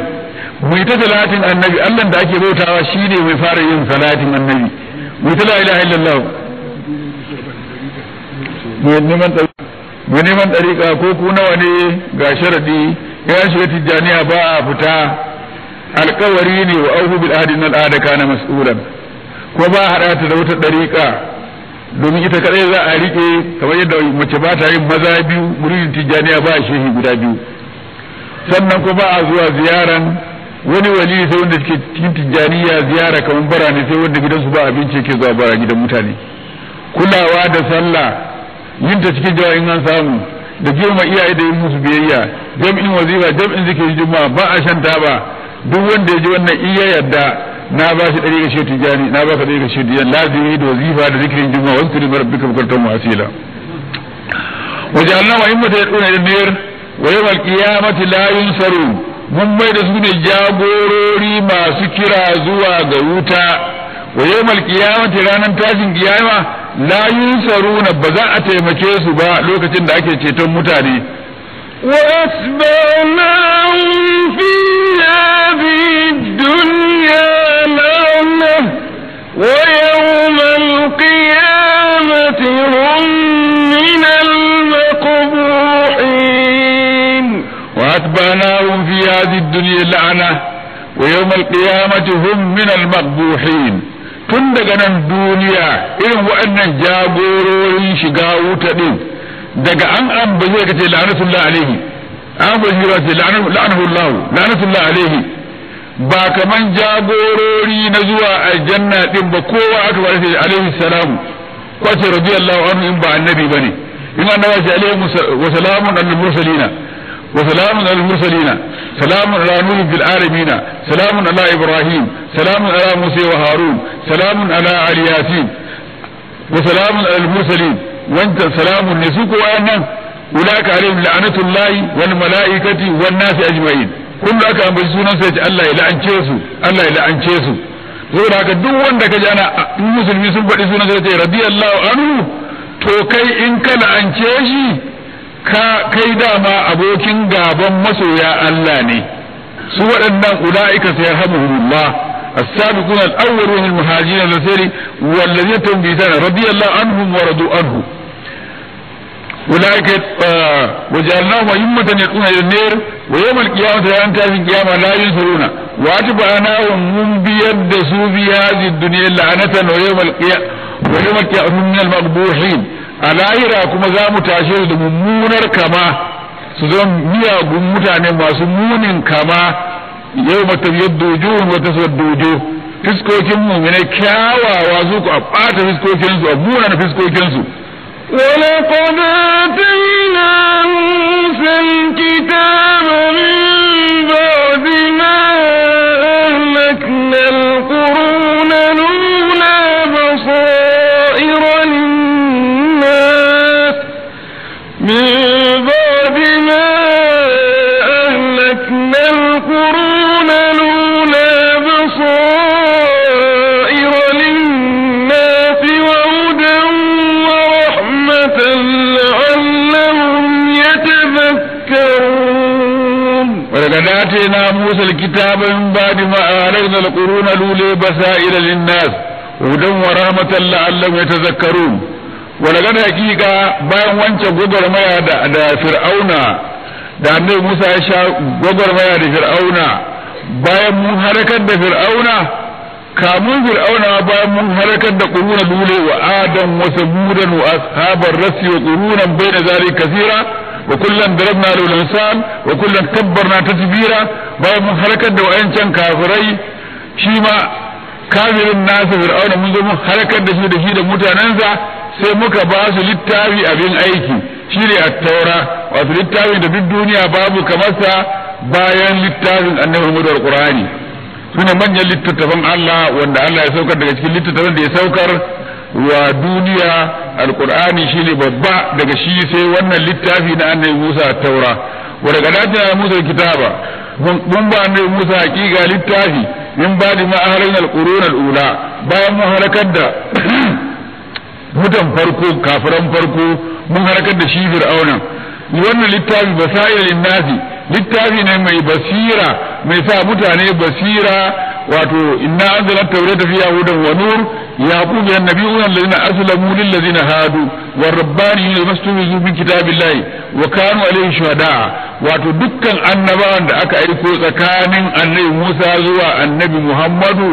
mu ta salatin annabi, Allah da ake bautawa shine mai fara yin salatin annabi, mu ta la ilaha illallah. Mu neman ɗariƙa ko ku nawa ne ga sharadi, ya shiga tijjaniya ba a fita, alkawari ne wa auhu bil ahdi na al'ada kana mas'ulan, ko ba haɗa ta da wata ɗariƙa domin ita kadai za a riƙe, kamar yadda mace ba ta yin maza biyu, muridin tijjaniya ba shehi guda biyu. Sannan ko ba a zuwa ziyaran wani wali sai wanda ke cikin tijjaniya ziyara kamar bara ne, sai wanda gidansu ba abinci ke zuwa bara gidan mutane. Kulawa da sallah, yin ta cikin jawa in an samu, da girma iyaye da yin musu biyayya, jam'in wazifa, jam'in zikirin juma'a, ba a shan taba. Duk wanda ya ji wannan iya yadda na ba shi ɗari ga shi tijani, na ba ka ɗari ga shi tijani, lazimi da wazifa da zikirin juma'a, wasu kiri mara bika bukartar mu asila. Wajen Allah wa himmata ya ɗuna da niyar wa yau alƙiyamati la yunsaru, mun mai da su ne jagorori masu kira zuwa ga wuta. Wa yau alƙiyamati ranar tashin kiyama la yunsaruna, ba za a taimake su ba lokacin da ake ceton mutane. وأتبعناهم في هذه الدنيا لعنة ويوم القيامة هم من المقبوحين. وأتبعناهم في هذه الدنيا لعنة ويوم القيامة هم من المقبوحين. tun daga nan duniya irin waɗannan jagororin shiga wuta din daga an ambace ka ce la'natullah alaihi an bayyana ce la'natullah alaihi ba kaman jagorori na zuwa aljanna din ba kowa aka ba sai alaihi salamu ko ce radiyallahu anhu in ba annabi bane in annabi ce alaihi wa salamun alal mursalina وسلام على المرسلين سلام على نوح في العالمين سلام على إبراهيم سلام على موسى وهارون سلام على آل ياسين وسلام على المرسلين وانت سلام النسوك وأنا أولئك عليهم لعنة الله والملائكة والناس أجمعين كل لك أن بسونا سيج الله إلى أن تشيسو الله إلى أن تشيسو saboda haka duk wanda ka ji ana musulmi sun faɗi sunan sai radiyallahu anhu to kai in kana an ce shi kai dama abokin gaban masoya Allah ne su waɗannan ula'ika sayarhamuhumullah as-sabiqun al-awwalun al-muhajirin al-ansari wallazina tanbitana radiyallahu anhum wa radu anhu ula'ika wajalnahum a'immatan yad'una ila an-nar wa yawm al-qiyamati la yantahi qiyama la yunsuruna wa atba'nahum munbiyad su bi hadhihi ad-dunya la'anatan wa yawm al-qiyamati min al-maqbuhin a lahira kuma za mu tashe su da mummunar kama su zama miyagun mutane masu munin kama yau mata yadda wujuhun wata saddojo fiskokin muminai kyawawa su ku a ɓata fiskokinsu a munana fiskokinsu. ولقد آتينا موسى الكتاب من بعد ما أهلكنا القرون الأولى بصائر من بعد ما أهلكنا القرون الأولى بصائر للناس وهدى ورحمة لعلهم يتذكرون. ولقد آتينا موسى الكتاب من بعد ما أهلكنا القرون الأولى بصائر للناس وهدى ورحمة لعلهم يتذكرون. ولقد hakika bayan wancan gwagwarmaya da fir'auna da annabi Musa ya sha gwagwarmaya da fir'auna bayan mun harakar da fir'auna kamun fir'auna bayan mun harakar da quruna lule wa adam wa samudan wa ashabar rasi wa qurunan bayna zalika kaseera wa kullan darabna lahu al-amsal wa kullan tabbarna tatbira bayan mun harakar da wayancan kafirai shi ma kafirin nasu fir'auna mun zo mun harakar da shi da mutanansa sai muka ba su littafi abin aiki shine at-taura wato littafin da duk duniya babu kamar sa bayan littafin annabi Muhammad al-Qur'ani sune manyan littattafan Allah wanda Allah ya saukar daga cikin littattafan da ya saukar wa duniya al-Qur'ani shine babba daga shi sai wannan littafi na annabi Musa at-taura wa daga dace Musa kitaba mun ba annabi Musa hakika littafi min ba'di ma ahlina al-qurun al-ula bayan mu halakar da mutan farko kafiran farko mun harkar da shi fir'auna wannan littafi basairul nasi littafi ne mai basira mai sa mutane basira wato inna anzalna tawrata fiha hudan wa nur yaqulu an nabiyuna alladhina aslamu lil ladina hadu war rabbaniyina mastumizu bi kitabillahi wa kanu alayhi shuhada wato dukkan annabawan da aka aiko tsakanin annabi Musa zuwa annabi Muhammadu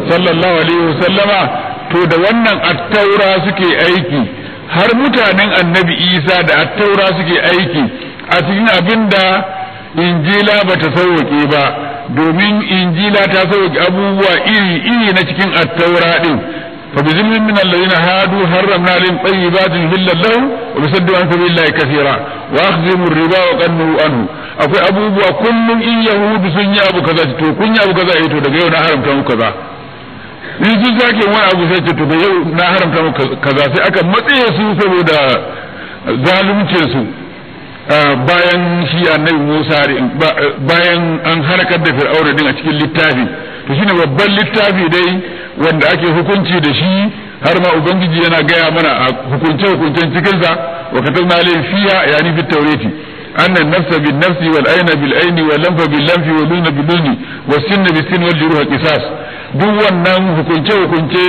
sallallahu alaihi wasallama to da wannan attaura suke aiki har mutanen annabi Isa da attaura suke aiki a cikin abinda injila bata sauke ba domin injila ta sauke abubuwa iri na cikin attaura din fa bizilmin min alladhina hadu harramna lin tayyibatin hillallahu wa bisaddu an sabilillahi kaseera wa akhzimu riba wa qannu anhu akwai abubuwa kullum in yahudu sun yi abu kaza to kun yi abu kaza to daga yau na haramta muku kaza in sun sake wani abu sai ce to da yau na haramta muku kaza sai aka matsaye su saboda zaluncin su bayan shi annabi Musa bayan an harkar da Fir'auna din a cikin littafi to shine babban littafi dai wanda ake hukunci da shi har ma ubangiji yana gaya mana a hukunce-hukuncen cikinsa wa katabna alayhi fiha yani fi tawrati anna an-nafsa bin-nafsi wal-ayna bil-ayni wal-lanfa bil-lanfi wal-luna bil-luni was-sinna bis-sinni wal-juruha qisas. duk wannan hukunce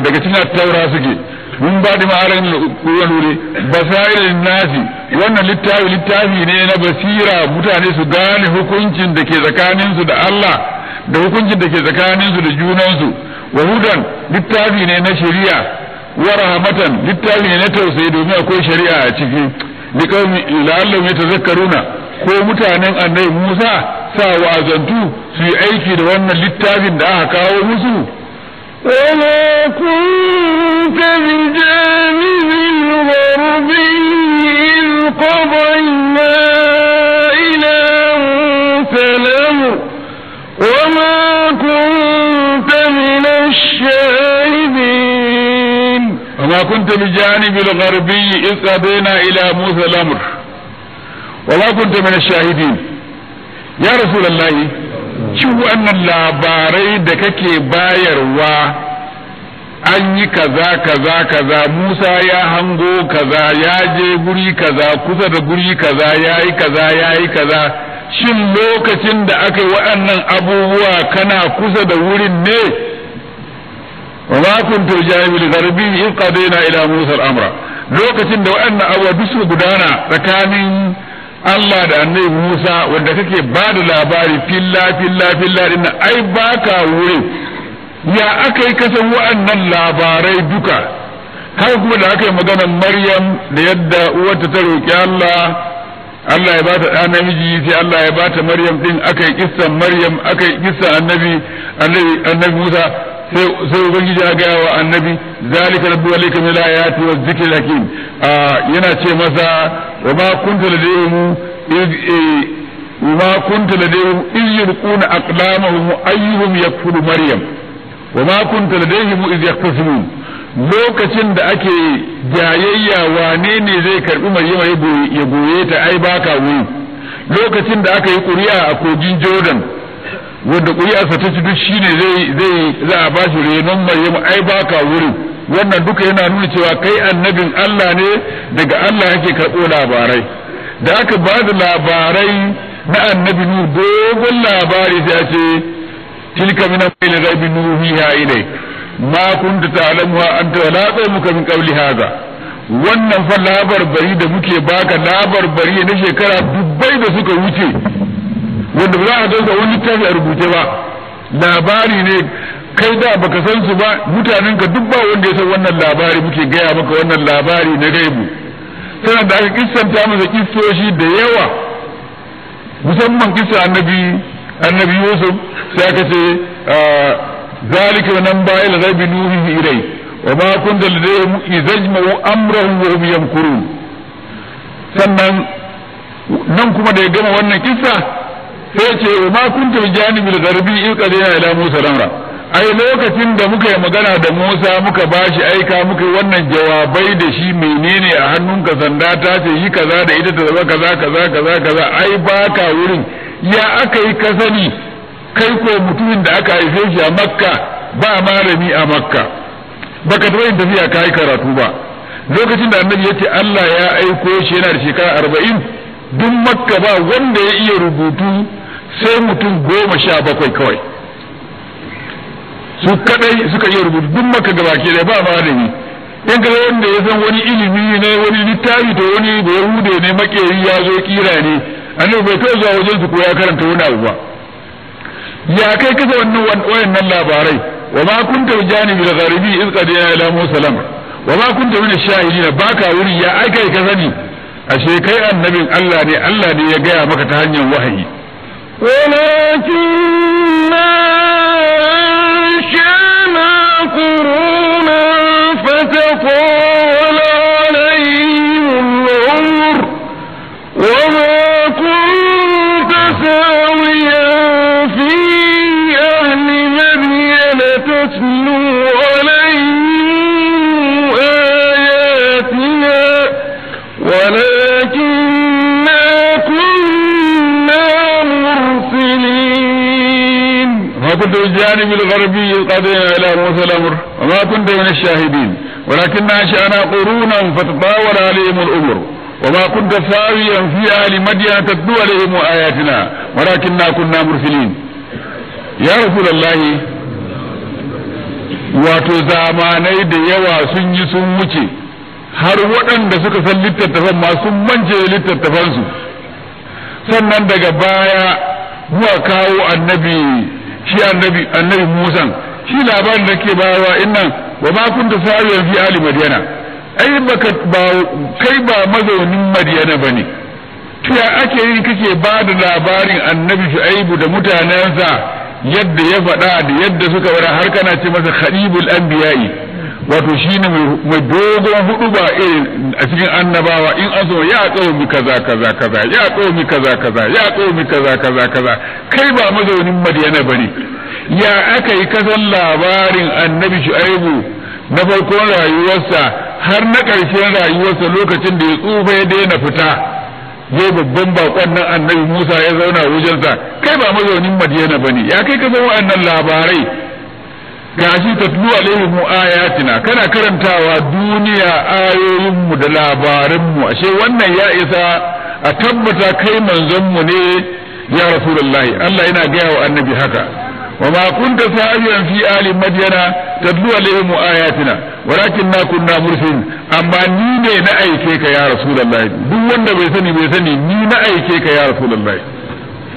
daga cikin taura suke. mun ba da ma'aran wuri basailin nasi, wannan littafi ne na basira, mutane su gane hukuncin da ke tsakaninsu da Allah da hukuncin da ke tsakaninsu da junansu. wa hudan, littafi ne na shari'a. wa rahmatan, littafi ne na tausayi domin akwai shari'a a ciki. liqaumi la'allahum yatazakkaruna, ko mutanen annabi Musa sa wa'azantu su yi aiki da wannan littafin da aka kawo musu. وما كنت بجانب الغربي إذ قضينا إلى موسى الأمر وما كنت من الشاهدين. وما كنت بجانب الغربي إذ قضينا إلى موسى الأمر وما كنت من الشاهدين. يا رسول الله، shi wannan labarai da kake bayarwa, an yi kaza kaza kaza, Musa ya hango kaza, ya je guri kaza, kusa da guri kaza, ya yi kaza, ya yi kaza, shin lokacin da aka yi waɗannan abubuwa kana kusa da wurin ne? wa ma kuntu janibil gharbi in qadayna ila Musa al-amra, lokacin da waɗannan abubuwa duk su gudana tsakanin Allah da annabi Musa, wanda kake ba da labari filla din ai baka wuri, ya aka yi kasan wa'annan labarai duka. har kuma da aka yi maganar Maryam da yadda uwarta ta roƙi Allah ya bata ɗa namiji, sai Allah ya bata Maryam din, aka yi kissan Maryam, aka yi kissan annabi Musa, sai ubangiji ya gaya wa annabi zalika rabbu alayka min ayati wa dhikril hakim. yana ce masa wa ma kunta ladayhim iz yulquna aqlamahum ayyuhum yakfulu maryam wa ma kunta ladayhim iz yaktasimun. lokacin da ake jayayya wane ne zai karbi maryama ya goye ta, ai baka wuri. lokacin da aka yi ƙuri'a a kogin Jordan, wanda ƙuri'arsa ta ci duk shine za a ba shi renon Maryamu, ai baka wurin. wannan duka yana nuna cewa kai annabin Allah ne, daga Allah yake karɓo labarai. da aka ba da labarai na annabi Nuhu, dogon labari sai a ce tilka min al-ghaibi nuhiha ilayk ma kunta ta'lamuha anta wa la qawmuka min qabli hadha. wannan fa labarbari da muke baka labarbari na shekara dubbai da suka wuce, wanda ba za a dauka wani littafi a rubuce ba. labari ne kai da baka san su ba, mutanen ka duk ba wanda ya san wannan labari, muke gaya maka wannan labari na gaibu. sannan da aka kissanta masa kissoshi da yawa, musamman kissa annabi Yusuf, sai aka ce zalika wa nan ba'il ghaibi nuhihi ilay wa ma kunta ladayhim idh ajma'u amrahum wa hum yamkurun. sannan nan kuma da ya gama wannan kissa sai ce wa ma kunta bi janibil gharbi in qadina ila Musa ramra, ai lokacin da muka yi magana da Musa muka bashi aika muka yi wannan jawabai da shi, menene a hannunka, sanda ta ce yi kaza da ita ta zama kaza kaza, ai baka wurin. ya aka yi ka sani? kai ko mutumin da aka haife shi a Makka, ba malami a Makka, baka taɓa yin tafiya ka yi karatu ba. lokacin da annabi ya ce Allah ya aiko shi yana da shekara 40, duk Makka ba wanda ya iya rubutu sai mutum 17 kawai, su kadai suka iya rubutu duk Makka gabaki ɗaya, ba malami. in ga wanda ya san wani ilimi ne, wani littafi, to wani Yahude ne makeri ya zo kira ne, annabi bai kai zuwa wajen su ko ya karanta wani abu ba. ya kai kasa wayannan labarai? wa ma kunta bijanibil gharibi iz qadina ila Musa lam wa ma kunta min ash-shahidin, baka wuri, ya aikai ka sani? ashe kai annabin Allah ne, Allah ne ya gaya maka ta hanyar wahayi. ولكننا أنشأنا قرونا فتطاول عليهم العمر وما كنت ساويا في أهل مدين تتلو عليهم آياتنا ولكننا كنا مرسلين. ما كنت بالجانب الغربي قضينا إلى موسى الأمر وما كنت من الشاهدين ولكننا أنشأنا قرونا فتطاول عليهم الأمر wa ma kunta sawiyan fi ahli madyan tatlu alaihim ayatina walakinna kunna mursilin. Ya rasulullahi, wato zamanai da yawa sun yi sun wuce, har waɗanda suka san littattafan ma sun mance littattafansu. Sannan daga baya muka kawo annabi Musa, shi labarin da ke bayawa innan wa ma kunta sawiyan fi ahli madyana, ai kai ba mazaunin Madyana bane. To ya ake yin kake ba da labarin annabi Shu'aibu da mutanensa yadda ya faɗa da yadda suka wara har kana ce masa khalibul anbiya'i, wato shine mai dogon hudu ba irin a cikin annabawa in an so ya qaumi kaza kaza kaza ya qaumi kaza kaza ya qaumi kaza kaza kaza. Kai ba mazaunin Madyana bane, ya aka yi kasan labarin annabi Shu'aibu na farkon rayuwarsa har na ƙarshen rayuwarsa lokacin da ya tsufa ya daina fita, zai babban bakon nan annabi Musa ya zauna wajensa. Kai ba mazaunin Madyana bane, ya kai ka san wa'annan labarai? Gashi tatlu alaihim ayatina, kana karantawa duniya ayoyinmu da labarinmu. Ashe wannan ya isa a tabbata kai manzonmu ne ya Rasulullahi. Allah yana gaya wa annabi haka, wa ma kunta sa'iyan fi ali madyana tatlu alaihim ayatina walakinna kunna mursalin. Amma ni ne na aike ka ya Rasulullahi, duk wanda bai sani ni na aike ka ya Rasulullahi.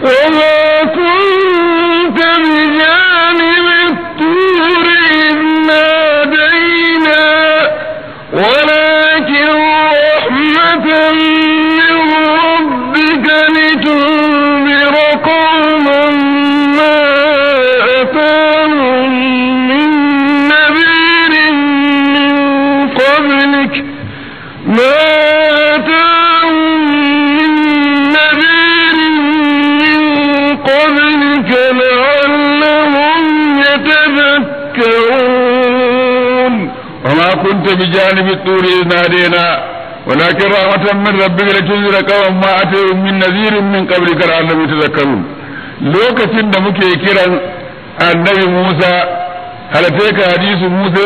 وما كنت بجانب الطور إذ نادينا ولكن رحمة من ربك لتنذر قوما ما أتاهم من نذير من قبلك لعلهم يتذكرون. وما كنت بجانب الطور إذ نادينا ولكن رحمة من ربك لتنذر قوما ما أتاهم من نذير من قبلك لعلهم يتذكرون. lokacin da muke kiran annabi Musa, halataka hadisu Musa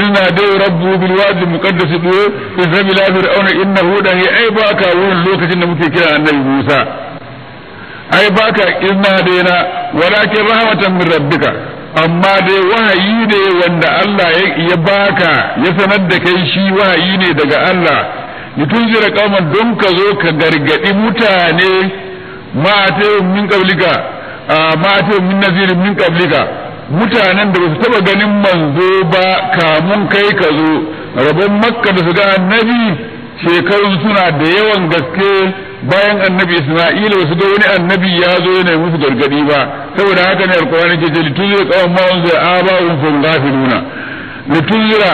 inna dai rabbu bil wadi muqaddas duwa izhabi ila fir'auna innahu dahi ai baka wurin lokacin da muke kiran annabi Musa, ai baka inna daina walakin rahmatan min rabbika, amma dai wahayi ne wanda Allah ya baka ya sanar da kai, shi wahayi ne daga Allah. litunzira qauman don ka zo ka gargadi mutane ma atayhum min qablika ma atayhum min nazirin min qablika, mutanen da ba su taba ganin manzo ba kamun kai ka zo. Rabon Makka da su ga annabi shekarun suna da yawan gaske, bayan annabi Isma'ila wasu ga wani annabi ya zo yana musu gargadi ba. Saboda haka ne alqur'ani ke ce litunzira qauman ma unzira aba'uhum fahum ghafiluna. litunzira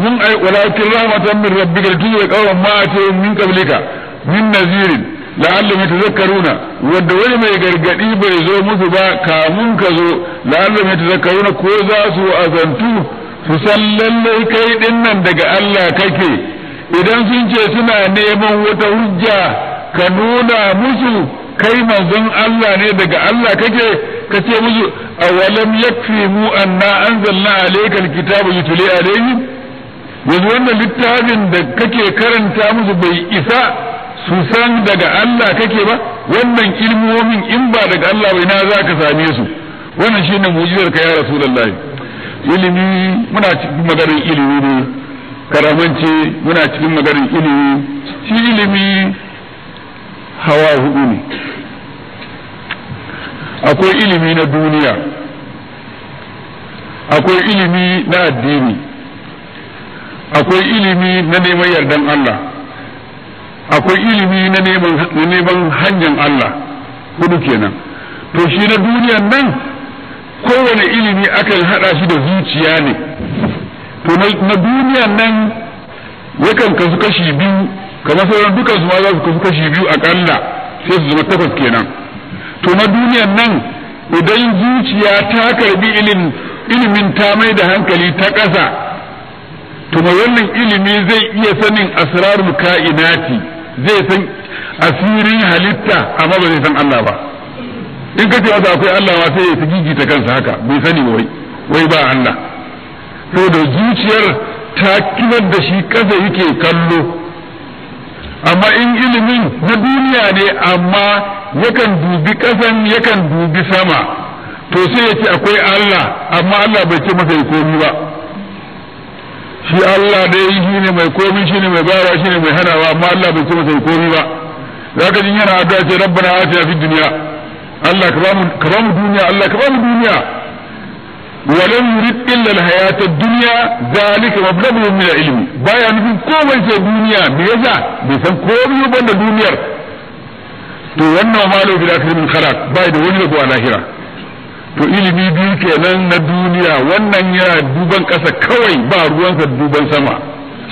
mun ai walakin rahmatan min rabbika litunzira qauman ma atahum min qablika min nazirin la'allahum yatazakkaruna, wanda wani mai gargadi bai zo musu ba kamun ka zo, la'allahum yatazakkaruna, ko za su azantu su san lallai kai dinnan daga Allah kake. Idan sun ce suna neman wata hujja ka nuna musu kai manzon Allah ne daga Allah kake, ka ce musu awalam yakfi mu anna anzalna alayka alkitaba yutli alayhim. Yanzu wannan littafin da kake karanta musu bai isa su san daga Allah kake ba? Wannan ilmomin in ba daga Allah bai na za ka same su? Wannan shine mu'jizar ka ya Rasulullahi. Ilimi, muna cikin maganar ilimi ne, karamance muna cikin maganar ilimi. Shi ilimi hawa hudu ne. Akwai ilimi na duniya, akwai ilimi na addini, akwai ilimi na neman yardan Allah, akwai ilimi na neman hanyar Allah. Hudu kenan. To shi na duniyan nan kowane ilimi akan hada shi da zuciya ne. To na duniyan nan yakan kasu kashi biyu, kamar sauran dukansu ma za su kasu kashi biyu akalla, sai su zama 8 kenan. To na duniyan nan idan zuciya ta karbi ilimin ta mai da hankali ta ƙasa, to mai wannan ilimi zai iya sanin asrarul kainati, zai san asirin halitta, amma ba zai san Allah ba. In ka ce masa akwai Allah ma sai ya ta gigita kansa haka, bai sani wai ba Allah. Saboda zuciyar ta kibar da shi ƙasa yake kallo, amma in ilimin na duniya ne amma yakan dubi ƙasan yakan dubi sama to sai ya ce akwai Allah amma Allah bai ce masa ya komi ba shi Allah dai shi ne mai komi shi ne mai bayarwa shi ne mai hanawa amma Allah bai ce masa ya komi ba zaka jin yana addu'a ce rabbana atina fid dunya Allah ka ba mu duniya Allah ka ba mu duniya ولم يريد إلا الحياة الدنيا ذلك مبلغه من العلم بايا نفي كومي سي دنيا بيزا بيسان كومي يبان الدنيا تو وانا مالو في الآخر من خلاق باي دو وني لكو على آخرة to ilimi biyu kenan na duniya wannan yana duban ƙasa kawai ba ruwansa duban sama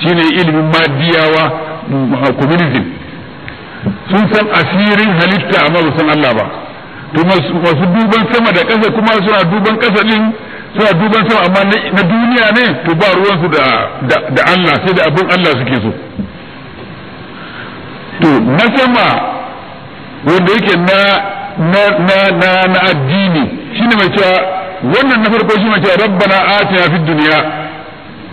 shine ilimin madiyawa communism sun san asirin halitta amma ba san Allah ba to masu duban sama da ƙasa kuma suna duban ƙasa din suna duban sama amma na duniya ne to ba ruwansu da Allah sai da abin Allah suke so to na sama wanda yake na addini shine mai cewa wannan na farko shi mai cewa rabbana atina fid dunya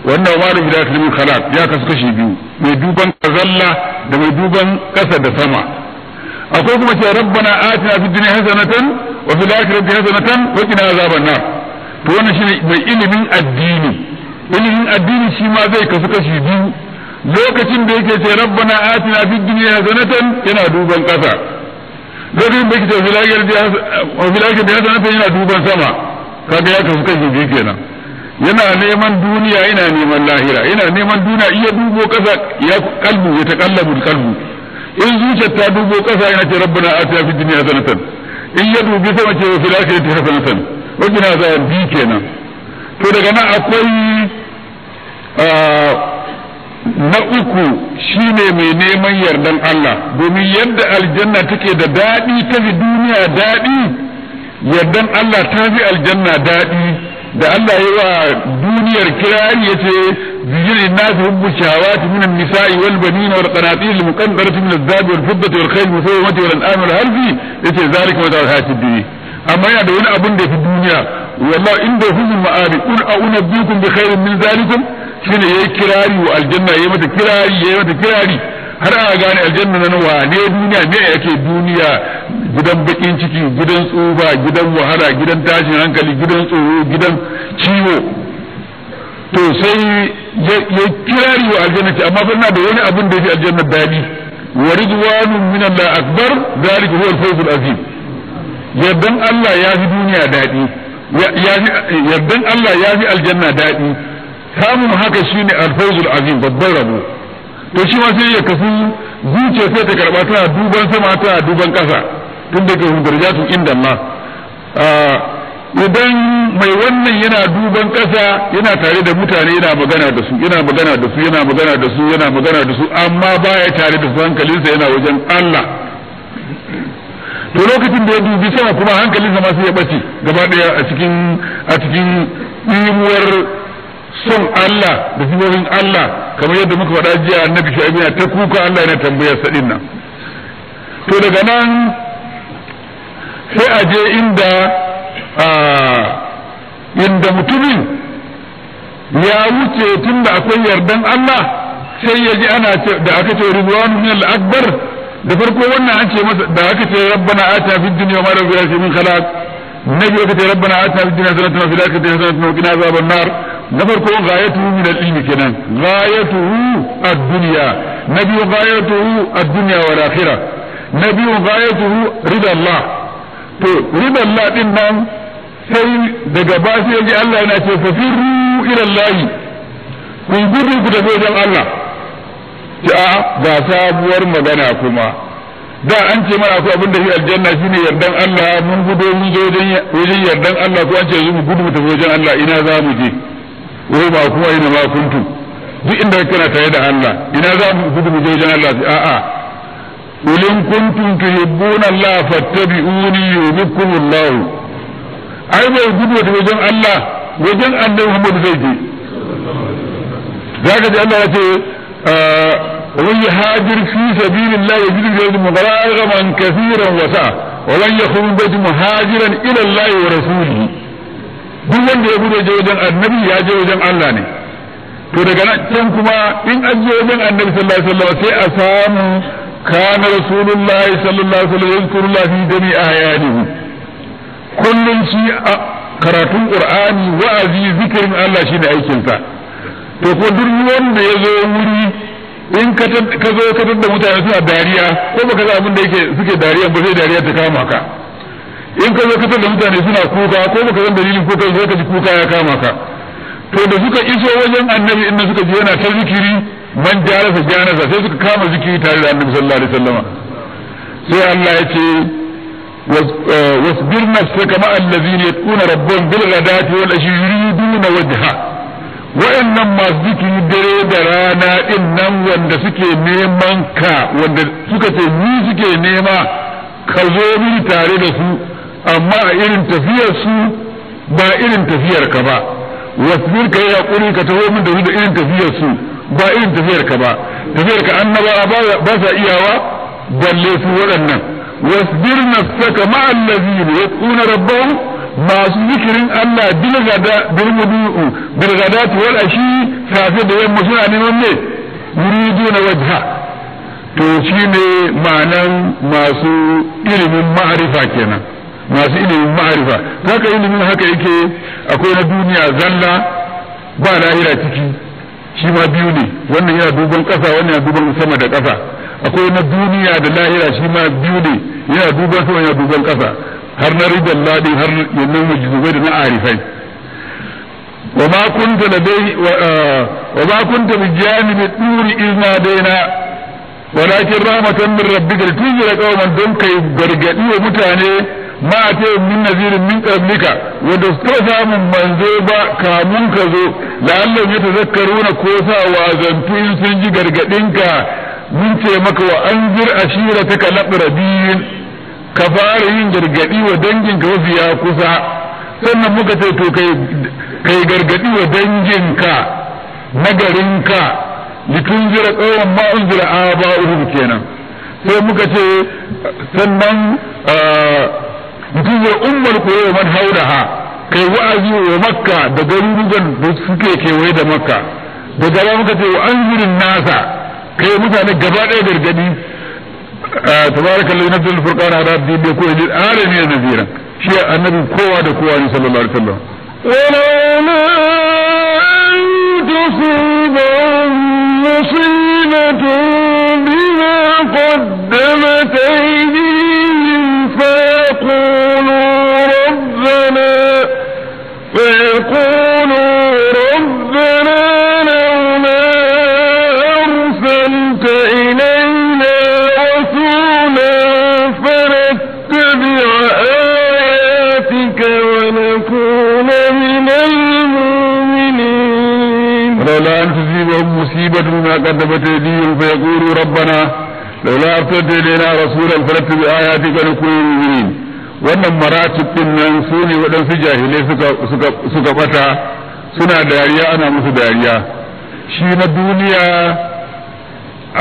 wannan wa da bid'a min khalaq ya kasu kashi biyu mai duban kazalla da mai duban ƙasa da sama akwai kuma cewa rabbana atina fid dunya hasanatan wa fil akhirati hasanatan wa qina azaban nar to wannan shine mai ilimin addini shi ma zai kasu kashi biyu lokacin da yake ce rabbana atina fid dunya hasanatan yana duban ƙasa lokacin da yake ce fil akhirati hasanatan yana duban sama kaga ya kasu kashi biyu kenan yana neman duniya yana neman lahira yana neman duniya iya dubo ƙasa ya kalbu ya taqallabu kalbu in zuciyar ta dubo ƙasa yana ce rabbana atina fid dunya hasanatan in ya dubi sama ce fil akhirati hasanatan wajen na za bi kenan to daga nan akwai na uku shine mai neman yardan Allah domin yadda aljanna take da daɗi ta fi duniya daɗi yardan Allah ta fi aljanna daɗi da Allah yi wa duniyar kirari ya ce zijin nasu hubbu shahawati min an-nisa'i wal banina wal qanatir al muqaddarati min az-zahabi wal fiddati wal khayl musawwamati wal an'am wal harfi yace zalika mata'ul hayatid dunya amma yana da wani abun da fi duniya wallahi inda huzul ma'ari qul a'unabbiukum bi khairin min zalikum shine yayi kirari wa aljanna yayi mata kirari har aka gane aljanna nan wane duniya me yake duniya gidan bakin ciki gidan tsufa gidan wahala gidan tashin hankali gidan tsoro gidan ciwo to sai ya kirari wa aljanna ce amma fa ina da wani abun da yafi aljanna dadi wa ridwanun min Allah akbar zalika huwa al-fawzul azim yardan Allah ya fi duniya daɗi yardan Allah ya fi aljanna daɗi samun haka shine alfawzul azim babban rabo to shi ma sai ya kasu zuciya sai ta karɓa tana duban sama tana duban ƙasa tun da ke darajatu inda Allah idan mai wannan yana duban ƙasa yana tare da mutane yana magana da su amma baya tare da su hankalinsa yana wajen Allah to lokacin da ya dubi sama kuma hankalinsa ma sai ya bace gaba daya a cikin ɗimuwar son Allah da sifofin Allah kamar yadda muka faɗa jiya annabi Shu'aibu yana ta kuka Allah yana tambayar sa dinnan to daga nan sai a je inda mutumin ya wuce tunda akwai yardan Allah sai ya ji ana da aka ce ridwanu min al-akbar da farko wannan an ce masa da aka ce rabbana atina fid dunya ma lahu fiha min khalaq nabi aka ce rabbana atina fid dunya hasanatan wa fil akhirati hasanatan wa qina azaban nar na farko ghayatuhu min al-ilm kenan ghayatuhu ad-dunya nabi ghayatuhu ad-dunya wal akhirah nabi ghayatuhu rida Allah to rida Allah din nan sai daga ba sai ji Allah yana ce fafirru ila Allah kun gudu ku da wajen Allah ga sabuwar magana kuma da an ce mana akwai abin da shi aljanna shine yardan Allah mun gudo mun zo wajen yardan Allah ko an ce mu gudu mu tafi wajen Allah ina za mu je wai ba kuma ina ma kuntu duk inda kana tare da Allah ina za mu gudu mu je wajen Allah a'a ulin kuntum tuhibbuna Allah fattabi'uni yuhibbukum Allah ai bai gudu da wajen Allah wajen Annabi Muhammad zai je zaka ji Allah ya ce ومن يهاجر في سبيل الله يجد في الأرض مغرما كثيرا وسعة ومن يخرج من بيته مهاجرا إلى الله ورسوله duk wanda ya bude je wajen annabi ya je wajen Allah ne to daga nan can kuma in an je wajen annabi sallallahu alaihi wasallam sai a samu kana rasulullahi sallallahu alaihi wasallam yazkurullah fi jami'i ayanihi kullun shi karatun qur'ani wa'azi zikirin Allah shine aikin sa to ko duk wanda ya zo wuri in ka zo ka tada mutane suna dariya ko baka ga abin da yake suke dariya ba sai dariya ta kama ka in ka zo ka tada mutane suna kuka ko baka san dalilin kuka sai ka ji kuka ya kama ka to da suka iso wajen annabi inda suka ji yana ta zikiri man jarasa janasa sai suka kama zikiri tare da annabi sallallahu alaihi wasallam sai Allah ya ce wasbir nafsaka ma allazina yatquna rabbahum bil ghadati wal ashi yuriduna wajha wa'annan masu zikiri dare da rana din nan wanda suke neman ka wanda suka ce ni suke nema ka zo mini tare da su amma a irin tafiyar su ba irin tafiyar ka ba wasbir ka yi hakuri ka taho min da su da irin tafiyar su ba irin tafiyar ka ba tafiyar ka annaba ba sa iyawa balle su waɗannan wasbir nafsaka ma allazina yaquna rabbahum masu zikirin Allah bil ghadati wal ashi safe da yamma suna neman ne yuriduna wajha to shine ma'anan masu ilimin ma'arifa kenan masu ilimin ma'arifa haka ilimin haka yake akwai na duniya zalla ba lahira ciki shi ma biyu ne wannan yana duban ƙasa wannan yana duban sama da ƙasa akwai na duniya da lahira shi ma biyu ne yana duban sama yana duban ƙasa har na ridan ladin har yanzu majzubai da na arifai wa ma kunta bi janibi turi izna daina walakin rahmatan min rabbika litunzira qauman don kai gargadi wa mutane ma ta min nazirin min qablika wanda suka samu manzo ba kamun ka zo la'allam yatazakkaruna ko sa wazantu in sun ji gargadinka mun ce maka wa anzir ashirataka laqrabin ka fara yin gargadi wa danginka mafiya kusa sannan muka ce to kai gargadi wa danginka na garinka litunzira qauman ma unzira aba'uhum kenan sai muka ce sannan mutunzira ummul qura man hauraha kai wa'azi wa makka da garuruwan da suke kewaye da makka daga ba muka ce wa anzirin nasa kai mutane gaba ɗaya gargadi تبارك الذي نزل الفرقان على عبده ليكون للعالمين نذيرا شيء النبي قوة قوة صلى الله عليه وسلم ولولا أن تصيبهم مصيبة بما قدمت أيديهم فيقولوا ربنا لولا أرسلت إلينا فنتبع آياتك ونكون من المؤمنين ولولا أن تصيبهم مصيبة بما قدمت أيديهم فيقولوا ربنا لولا أرسلت إلينا رسولا فنتبع آياتك ونكون من المؤمنين wannan maratib din nan su ne waɗansu jahilai suka bata suna dariya ana musu dariya shi na duniya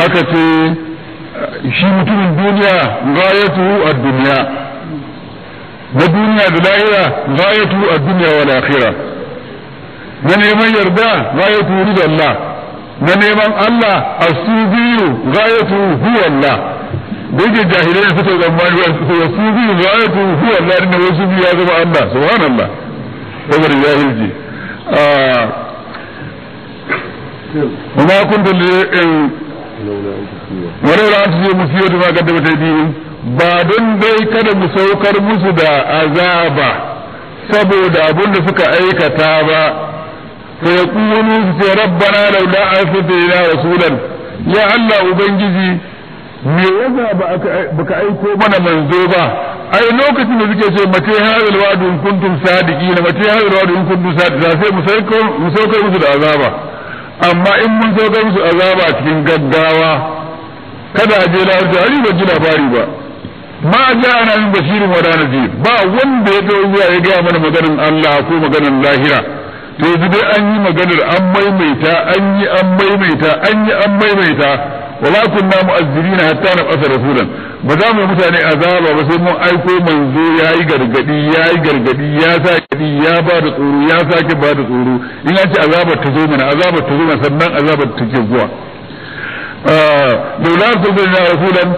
aka ce shi mutumin duniya gayatu ad-dunya na duniya da lahira gayatu ad-dunya wal akhirah na neman yarda gayatu ridallah na neman Allah as-subiyu gayatu huwa Allah dake jahilai suka zamani as-subiyu gayatu huwa Allah ne wasu ya zama Allah subhanallah saboda jahilci وما كنت ولولا أن تصيب مصيبة ما قدمت أيديهم بعدين dai kada mu saukar musu da azaba saboda abin da suka aikata ba sai yaqulu sai rabbana laula arsalta ila rasulan ya Allah ubangiji me yasa baka aiko mana manzo ba ai lokacin da suke ce mace hadal wa'du in kuntum sadiqina mace hadal wa'du in kuntum sadiqina sai mu saukar musu da azaba amma in mun saukar musu azaba cikin gaggawa kada a je lafiya hari ba ji labari ba ma ja'ana min bashirin wa nadhir ba wanda ya zo zuwa ya ga mana maganar Allah ko maganar lahira to yanzu dai an yi maganar an maimaita wala kunna mu'azzirina hatta nab'atha rasulan ba za mu mutane azaba ba sai mun aiko manzo yayi gargadi ya sake ya ba da tsoro ya sake ba da tsoro in an ce azabar ta zo mana sannan azabar ta ke zuwa laula arsalna rasulan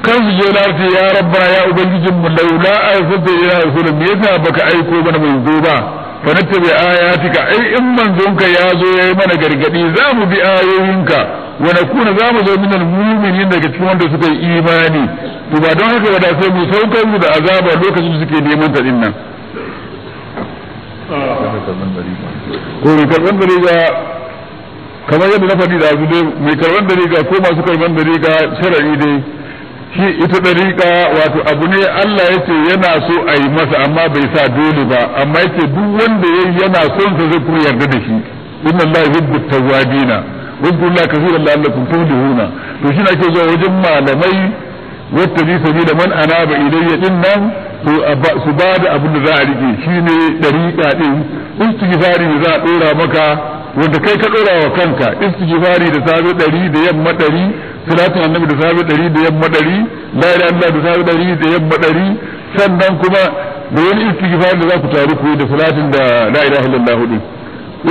kan su je lafi ya rabbana ya ubangijin mu laula arsalna rasulan me yasa baka aiko mana manzo ba fa nattabi ayatika ai in manzonka ya zo yayi mana gargadi za mu bi ayoyinka wa nakuna za mu zo minal mu'minin daga cikin wanda suka yi imani to ba don haka ba da sai mu saukar mu da azaba lokacin da suke neman ta dinnan ko mai karban dariga kamar yadda na faɗi da abu dai mai karban dariga ko masu karban dariga shar'i dai shi ita dariƙa wato abu ne Allah yace yana so a yi masa amma bai sa dole ba amma yace duk wanda yayi yana son sa zai kuma yarda da shi inna Allah yuhibbu tawwabina wa kullu kaseeran la'allakum tuflihuna to shi nake zuwa wajen malamai wata bi sabila man anaba ilayya dinnan to su ba da abin da za a rike shine dariƙa din istighfari da za a dora maka wanda kai ka dora wa kanka istighfari da safe 100 da yamma 100 salatin annabi da safe 100 da yamma 100 la ilaha illallah da safe 100 da yamma 100 sannan kuma da wani istighfar da za ku taru ku da salatin da la ilaha illallah din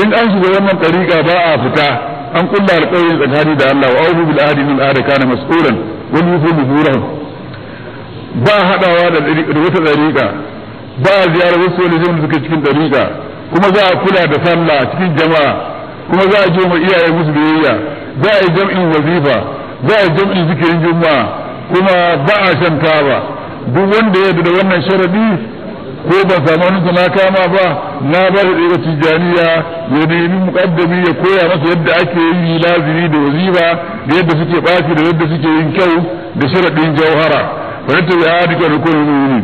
in an shiga wannan tariqa ba a fita an kulla alƙawari tsakani da Allah wa auzu bil ahdi min ahdi kana mas'ulan wal yufu nuzurahu ba hadawa da wata tariqa ba ziyarar wasu wani da suke cikin tariqa kuma za a kula da sallah cikin jama'a kuma za a je ma iyaye musu biyayya za a yi jam'in wazifa za a jam'in zikirin juma'a kuma ba a shan taba duk wanda ya da wannan sharadi ko ba samu wani na kama ba na ba da daga tijaniya ya nemi muqaddami ya koya masa yadda ake yi lazimi da wazifa da yadda suke baci da yadda suke yin kyau da sharadin jauhara wanda ya dika rukunin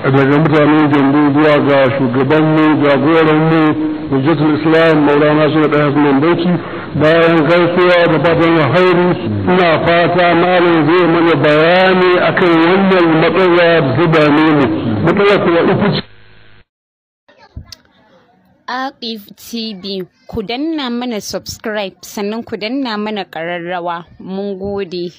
daga mutanen jambu zuwa ga shugabanmu jagoranmu hujjatul islam maulana shi da hasman bauchi bayan gaisuwa da fatan alheri ina fata malam zai mana bayani akan wannan matsala da su dame mu matsala kuwa ita ce Aqif TV ku danna mana subscribe sannan ku danna mana ƙararrawa mun gode.